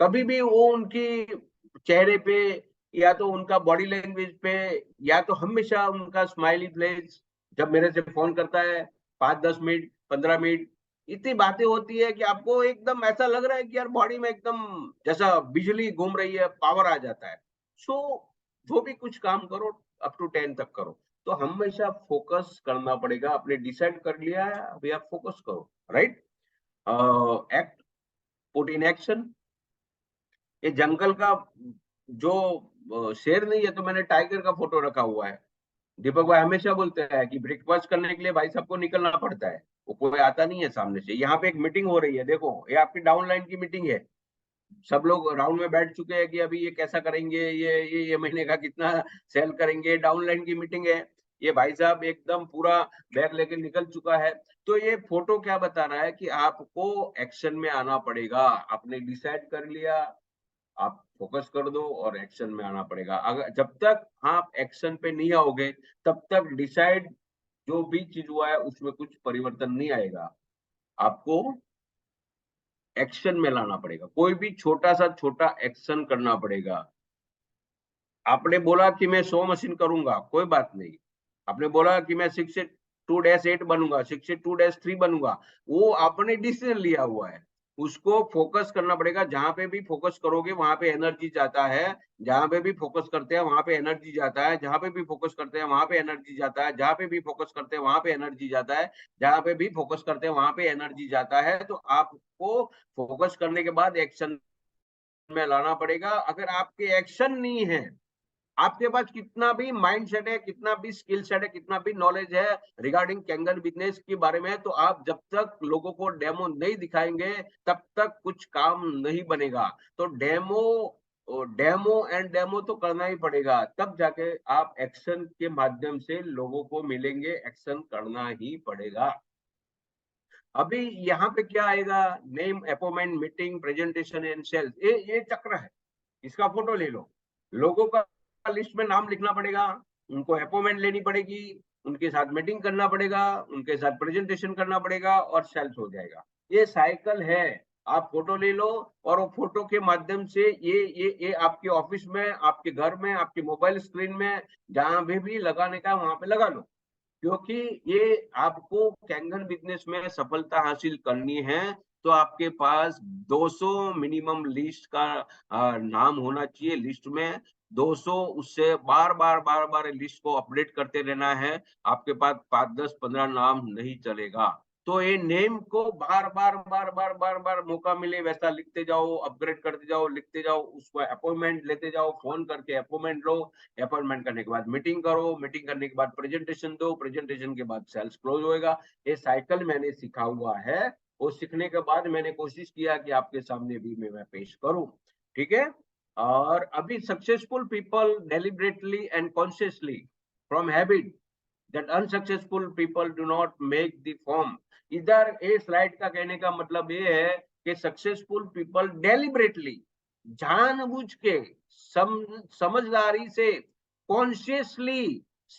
कभी भी वो उनकी चेहरे पे या तो उनका बॉडी लैंग्वेज पे या तो हमेशा उनका स्माइली फेस, जब मेरे से फोन करता है 5-10 मिनट 15 मिनट, इतनी बातें होती है कि आपको एकदम ऐसा लग रहा है कि यार बॉडी में एकदम जैसा बिजली घूम रही है, पावर आ जाता है। सो जो भी कुछ काम करो अप टू 10 तक करो, तो हमेशा फोकस करना पड़ेगा। आपने डिसाइड कर लिया है, अभी आप फोकस करो, right. Act, put in action. ये जंगल का जो शेर नहीं है, तो मैंने टाइगर का फोटो रखा हुआ है। दीपक भाई हमेशा बोलते हैं कि ब्रेकफास्ट करने के लिए भाई सबको निकलना पड़ता है, वो कोई आता नहीं है सामने से। यहाँ पे एक मीटिंग हो रही है, देखो ये आपकी डाउनलाइन की मीटिंग है, सब लोग राउंड में बैठ चुके हैं कि अभी ये कैसा करेंगे, ये महीने का कितना सेल करेंगे, डाउनलाइन की मीटिंग है। ये भाई साहब एकदम पूरा बैग लेके निकल चुका है। तो ये फोटो क्या बता रहा है कि आपको एक्शन में आना पड़ेगा। आपने डिसाइड कर लिया, आप फोकस कर दो और एक्शन में आना पड़ेगा। अगर जब तक आप एक्शन पे नहीं आओगे, तब तक डिसाइड जो भी चीज हुआ है उसमें कुछ परिवर्तन नहीं आएगा। आपको एक्शन में लाना पड़ेगा, कोई भी छोटा सा छोटा एक्शन करना पड़ेगा। आपने बोला कि मैं 100 मशीन करूंगा, कोई बात नहीं। आपने बोला कि मैं 6 to 2 days 8 बनूंगा, 6 to 2 days 3 बनूंगा, वो आपने डिसीजन लिया हुआ है, उसको फोकस करना पड़ेगा। जहां पे भी फोकस करोगे वहां पे एनर्जी जाता है, जहां पे भी फोकस करते हैं वहां पे एनर्जी जाता है, जहां पे भी फोकस करते हैं वहां पे एनर्जी जाता है, जहां पे भी फोकस करते हैं वहां पे एनर्जी जाता है, जहां पे भी फोकस करते हैं वहां पे एनर्जी जाता है। तो आपको फोकस करने के बाद एक्शन में लाना पड़ेगा। अगर आपके एक्शन नहीं है, आपके पास कितना भी माइंड सेट है, कितना भी स्किल सेट है, कितना भी नॉलेज है रिगार्डिंग कैंगन बिजनेस के बारे में, तो आप जब तक लोगों को डेमो नहीं दिखाएंगे तब तक कुछ काम नहीं बनेगा। तो डेमो एंड डेमो तो करना ही पड़ेगा, तब जाके आप एक्शन के माध्यम से लोगों को मिलेंगे। एक्शन करना ही पड़ेगा। अभी यहाँ पे क्या आएगा? Name, appointment, meeting, presentation and sales, ये चक्र है। इसका फोटो ले लो। लोगों का लिस्ट में नाम लिखना पड़ेगा, उनको अपॉइंटमेंट लेनी पड़ेगी, उनके साथ मीटिंग करना पड़ेगा, उनके साथ प्रेजेंटेशन करना पड़ेगा और सेल्स हो जाएगा। ये साइकिल है। आप फोटो ले लो और वो फोटो के माध्यम से ये आपके ऑफिस में, आपके घर में, आपके मोबाइल स्क्रीन में, जहां भी लगाने का वहां पे लगा लो। क्योंकि ये आपको कैंगन बिजनेस में सफलता हासिल करनी है तो आपके पास 200 मिनिमम लिस्ट का नाम होना चाहिए। लिस्ट में 200, उससे बार बार लिस्ट को अपडेट करते रहना है। आपके पास 5, 10, 15 नाम नहीं चलेगा। तो ये नेम को बार बार मौका मिले वैसा लिखते जाओ, अपग्रेड करते जाओ, लिखते जाओ, उसको अपॉइंटमेंट लेते जाओ, फोन करके अपॉइंटमेंट लो, अपॉइंटमेंट करने के बाद मीटिंग करो, मीटिंग करने के बाद प्रेजेंटेशन दो, प्रेजेंटेशन के बाद सेल्स क्लोज होएगा। ये साइकिल मैंने सीखा हुआ है। वो सीखने के बाद मैंने कोशिश किया कि आपके सामने भी मैं पेश करूं। ठीक है। और अभी successful people deliberately and consciously from habit that unsuccessful people do not make the form। इधर ए स्लाइड का कहने का मतलब ये है कि सक्सेसफुल पीपल डेलिबरेटली, जानबूझ के, समझदारी से, कॉन्शियसली,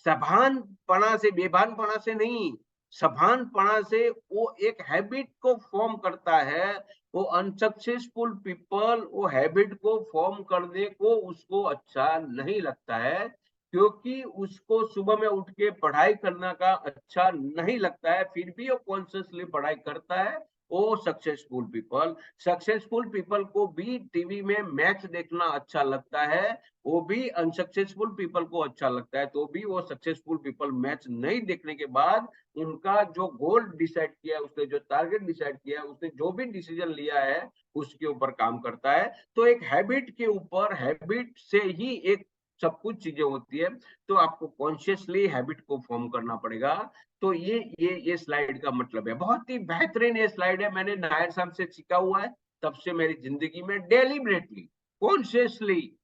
सभानपना से, बेभानपना से नहीं, सभानपना से वो एक हैबिट को फॉर्म करता है। वो अनसक्सेसफुल पीपल वो हैबिट को फॉर्म करने को उसको अच्छा नहीं लगता है, क्योंकि उसको सुबह में उठ के पढ़ाई करना का अच्छा नहीं लगता है, फिर भी वो कॉन्शियसली पढ़ाई करता है। वो सक्सेसफुल पीपल को भी टीवी में मैच देखना अच्छा लगता है, वो भी अनसक्सेसफुल पीपल को अच्छा लगता है, तो भी वो सक्सेसफुल पीपल मैच नहीं देखने के बाद उनका जो गोल डिसाइड किया है, उसने जो टारगेट डिसाइड किया है, उसने जो भी डिसीजन लिया है उसके ऊपर काम करता है। तो एक हैबिट के ऊपर, हैबिट से ही एक सब कुछ चीजें होती है। तो आपको कॉन्शियसली हैबिट को फॉर्म करना पड़ेगा। तो ये स्लाइड का मतलब है। बहुत ही बेहतरीन ये स्लाइड है, मैंने नायर साहब से सीखा हुआ है। तब से मेरी जिंदगी में डेलिबरेटली, कॉन्शियसली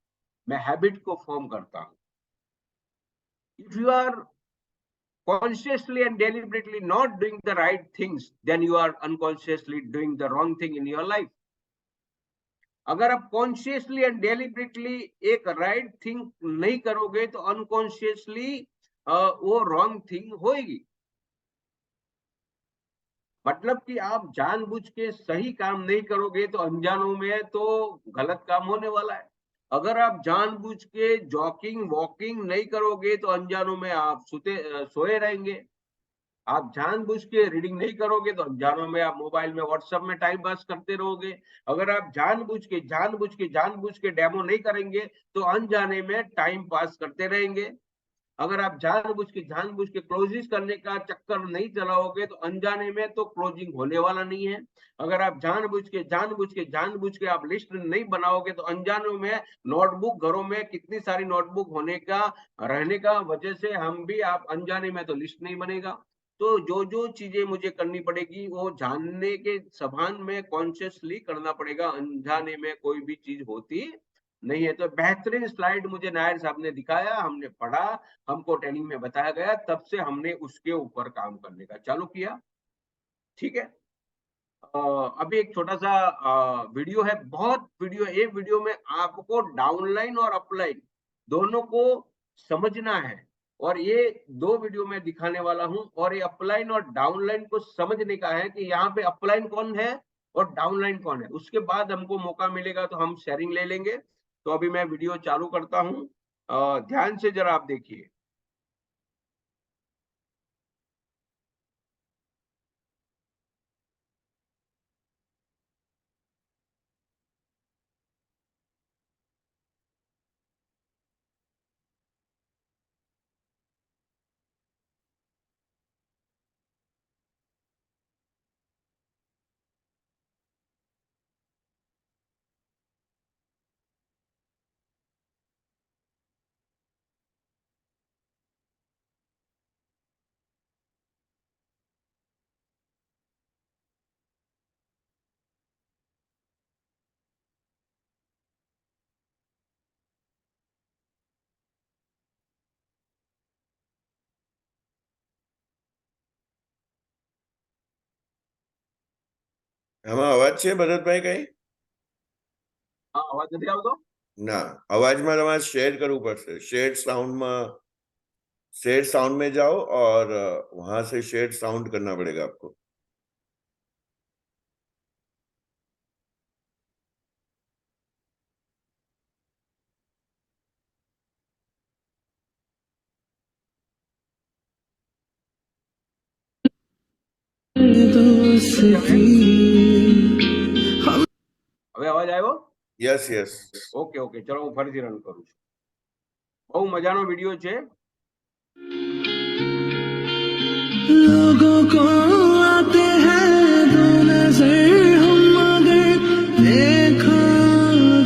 मैं हैबिट को फॉर्म करता हूं। If you are consciously and deliberately not doing the right things, then you are unconsciously doing the wrong thing in your life। अगर आप कॉन्शियसली एंड डेलिबरेटली एक राइट थिंग नहीं करोगे तो अनकॉन्शियसली वो रॉन्ग थिंग होगी। मतलब कि आप जानबूझ के सही काम नहीं करोगे तो अनजानों में तो गलत काम होने वाला है। अगर आप जानबूझ के जॉकिंग वॉकिंग नहीं करोगे तो अनजानों में आप सोए रहेंगे। आप जानबूझ के रीडिंग नहीं करोगे तो अनजानों में आप मोबाइल में व्हाट्सएप में टाइम पास करते रहोगे। अगर आप जानबूझ के डेमो नहीं करेंगे तो अनजाने में टाइम पास करते रहेंगे। अगर आप जानबूझ के क्लोजिंग करने का चक्कर नहीं चलाओगे तो अनजाने में तो क्लोजिंग होने वाला नहीं है। अगर आप जानबूझ के आप लिस्ट नहीं बनाओगे तो अनजानों में नोटबुक, घरों में कितनी सारी नोटबुक होने का, रहने का वजह से हम भी, आप अनजाने में तो लिस्ट नहीं बनेगा। तो जो जो चीजें मुझे करनी पड़ेगी वो जानने के सभान में कॉन्शियसली करना पड़ेगा, अनजाने में कोई भी चीज होती नहीं है। तो बेहतरीन स्लाइड मुझे नायर साहब ने दिखाया, हमने पढ़ा, हमको ट्रेनिंग में बताया गया, तब से हमने उसके ऊपर काम करने का चालू किया। ठीक है। अभी एक छोटा सा वीडियो है, बहुत वीडियो, एक वीडियो में आपको डाउनलाइन और अपलाइन दोनों को समझना है। और ये दो वीडियो में दिखाने वाला हूं, और ये अपलाइन और डाउनलाइन को समझने का है कि यहाँ पे अपलाइन कौन है और डाउनलाइन कौन है। उसके बाद हमको मौका मिलेगा तो हम शेयरिंग ले लेंगे। तो अभी मैं वीडियो चालू करता हूँ, ध्यान से जरा आप देखिए। આમાં અવાજ છે ભરતભાઈ કઈ? હા, અવાજ નથી આવતો? ના, અવાજમાં તમારે शेड કરવું પડશે. शेड साउंड में जाओ और वहां से शेड साउंड करना पड़ेगा आपको. હવે અવાજ આવ્યો? Yes yes. ઓકે ઓકે, ચલો હું ફરીથી રન કરું છું. બહુ મજાનો વિડીયો છે. लोगों को आते हैं दो नजर, हम मगर देखो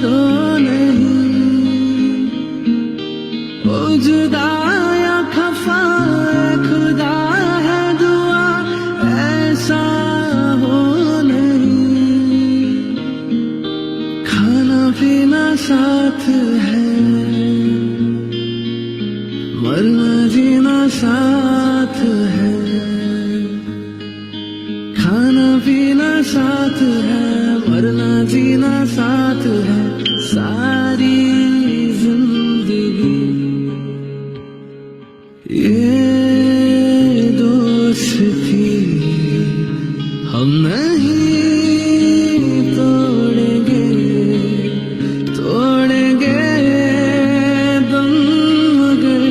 दो नहीं. वो जुदा या खफा खुदा है दुआ ऐसा हो नहीं. खाना पीना साथ है, मरना जीना साथ है. खाना पीना साथ है, मरना जीना साथ है. सारी जिंदगी ये दोस्ती हम नहीं तोड़ेंगे, तोड़ेंगे दम मगर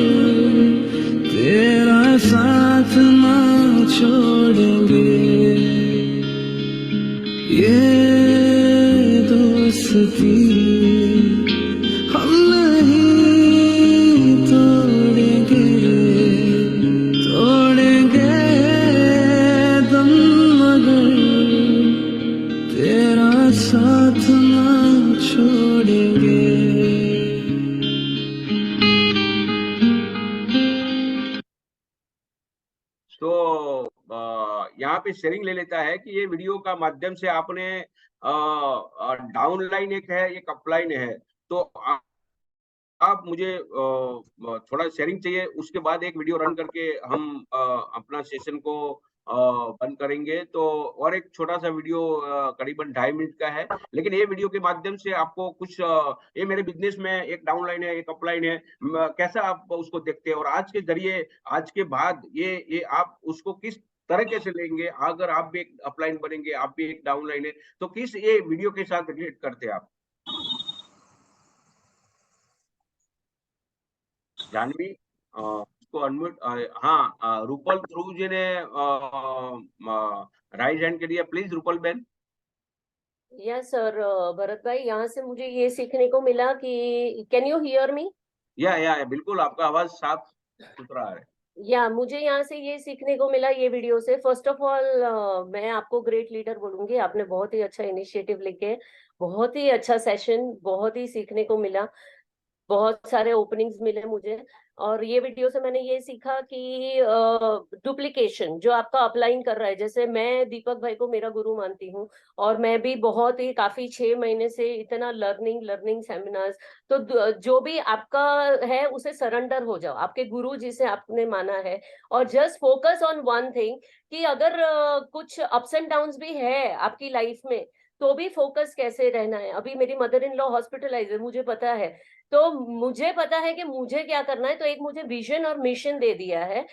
तेरा साथ ना छोड़ेंगे. ये दोस्ती हम नहीं तोड़ेंगे, तोड़ेंगे दम मगर तेरा साथ ना छोड़ेंगे. तो यहाँ पे शेयरिंग ले लेता है कि ये वीडियो का माध्यम से आपने डाउनलाइन एक है, एक अपलाइन है. तो आप मुझे थोड़ा शेयरिंग चाहिए, उसके बाद एक वीडियो रन करके हम अपना सेशन को बंद करेंगे. तो और एक छोटा सा वीडियो करीबन 2.5 मिनट का है, लेकिन ये वीडियो के माध्यम से आपको कुछ ये मेरे बिजनेस में एक डाउनलाइन है, एक अपलाइन है, कैसा आप उसको देखते हैं, और आज के जरिए, आज के बाद ये आप उसको किस तरीके से लेंगे. अगर आप भी एक अपलाइन बनेंगे, आप भी एक डाउनलाइन है, तो किस ये वीडियो के साथ रिलेट करते हैं आप? जानवी, उसको अनम्यूट. हाँ, रूपल ध्रुव जी ने राइज हैंड के लिए, please Rupal Ben. Yes sir. Bharat भाई, यहाँ से मुझे ये सीखने को मिला कि कैन यू हियर मी? या बिल्कुल, आपका आवाज साफ सुथरा है. या मुझे यहाँ से ये सीखने को मिला ये वीडियो से. फर्स्ट ऑफ ऑल मैं आपको ग्रेट लीडर बोलूंगी. आपने बहुत ही अच्छा इनिशिएटिव लेके, बहुत ही अच्छा सेशन, बहुत ही सीखने को मिला, बहुत सारे ओपनिंग्स मिले मुझे. और ये वीडियो से मैंने ये सीखा कि डुप्लीकेशन जो आपका अपलाइन कर रहा है, जैसे मैं दीपक भाई को मेरा गुरु मानती हूँ, और मैं भी बहुत ही काफी 6 महीने से इतना लर्निंग सेमिनार्स. तो जो भी आपका है उसे सरेंडर हो जाओ, आपके गुरु जिसे आपने माना है, और just focus on one thing कि अगर कुछ अप्स एंड डाउन्स भी है आपकी लाइफ में, तो भी फोकस कैसे रहना है. अभी मेरी मदर इन लॉ हॉस्पिटलाइज है, मुझे पता है. तो मुझे पता है कि मुझे क्या करना है, तो एक मुझे विजन और मिशन दे दिया है,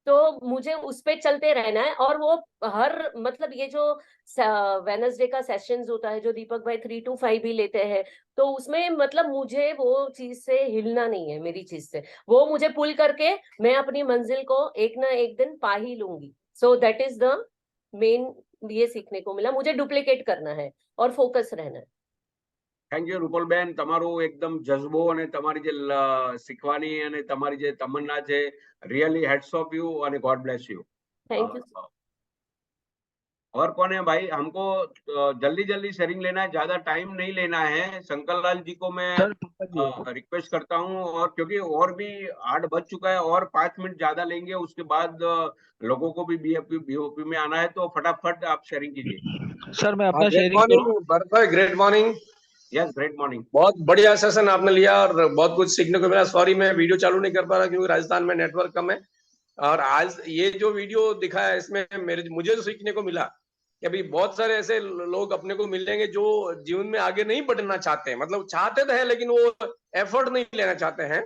तो मुझे उस पे चलते रहना है. और वो हर मतलब ये जो वेडनेसडे का सेशंस होता है, जो दीपक भाई 3 to 5 भी लेते हैं, तो उसमें मतलब मुझे वो चीज से हिलना नहीं है. मेरी चीज से वो मुझे पुल करके मैं अपनी मंजिल को एक ना एक दिन पा ही लूंगी. So that is the main. ये सीखने को मिला, मुझे डुप्लीकेट करना है और फोकस रहना है. થેન્ક યુ રૂપલબેન, તમારો એકદમ જજ્બો અને તમારી જે શીખવાની અને તમારી જે તમન્ના છે, રિયલી હેટ્સ ઓફ યુ અને God bless you. Thank you. और कौन है भाई? हमको जल्दी जल्दी शेयरिंग लेना है, ज्यादा टाइम नहीं लेना है. शंकर लाल जी को मैं रिक्वेस्ट करता हूँ, और क्योंकि और भी 8 बज चुका है, और 5 मिनट ज्यादा लेंगे, उसके बाद लोगों को भी बीओपी में आना है. तो फटाफट आप शेयरिंग कीजिए. सर मैं अपना शेयरिंग. भरत भाई, great morning. Yes, great morning. बहुत बढ़िया सेशन आपने लिया और बहुत कुछ सीखने को मिला. सॉरी मैं वीडियो चालू नहीं कर पा रहा क्योंकि राजस्थान में नेटवर्क कम है. और आज ये जो वीडियो दिखा है इसमें मुझे जो सीखने को मिला कि अभी बहुत सारे ऐसे लोग अपने को मिलेंगे जो जीवन में आगे नहीं बढ़ना चाहते हैं, मतलब चाहते तो है लेकिन वो एफर्ट नहीं लेना चाहते हैं।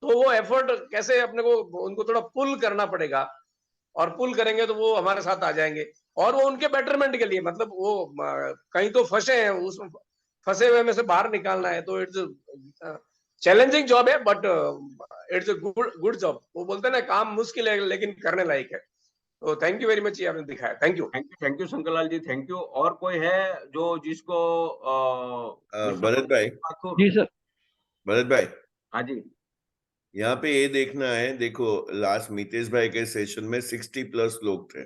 तो वो एफर्ट कैसे अपने को उनको थोड़ा पुल करना पड़ेगा, और पुल करेंगे तो वो हमारे साथ आ जाएंगे, और वो उनके बेटरमेंट के लिए, मतलब वो कहीं तो फंसे हैं, उस फंसे हुए में से बाहर निकालना है। तो इट्स चैलेंजिंग जॉब है, but it's a good job. वो बोलते हैं ना, काम मुश्किल है लेकिन करने लायक है। तो थैंक यू वेरी मच, ये आपने दिखाया। Thank you. Thank you Shankarlal ji, thank you. और कोई है जो जिसको भरत भाई, जी सर। भरत भाई, हाँ जी, यहाँ पे ये देखना है, देखो लास्ट मितेश भाई के सेशन में 60+ लोग थे,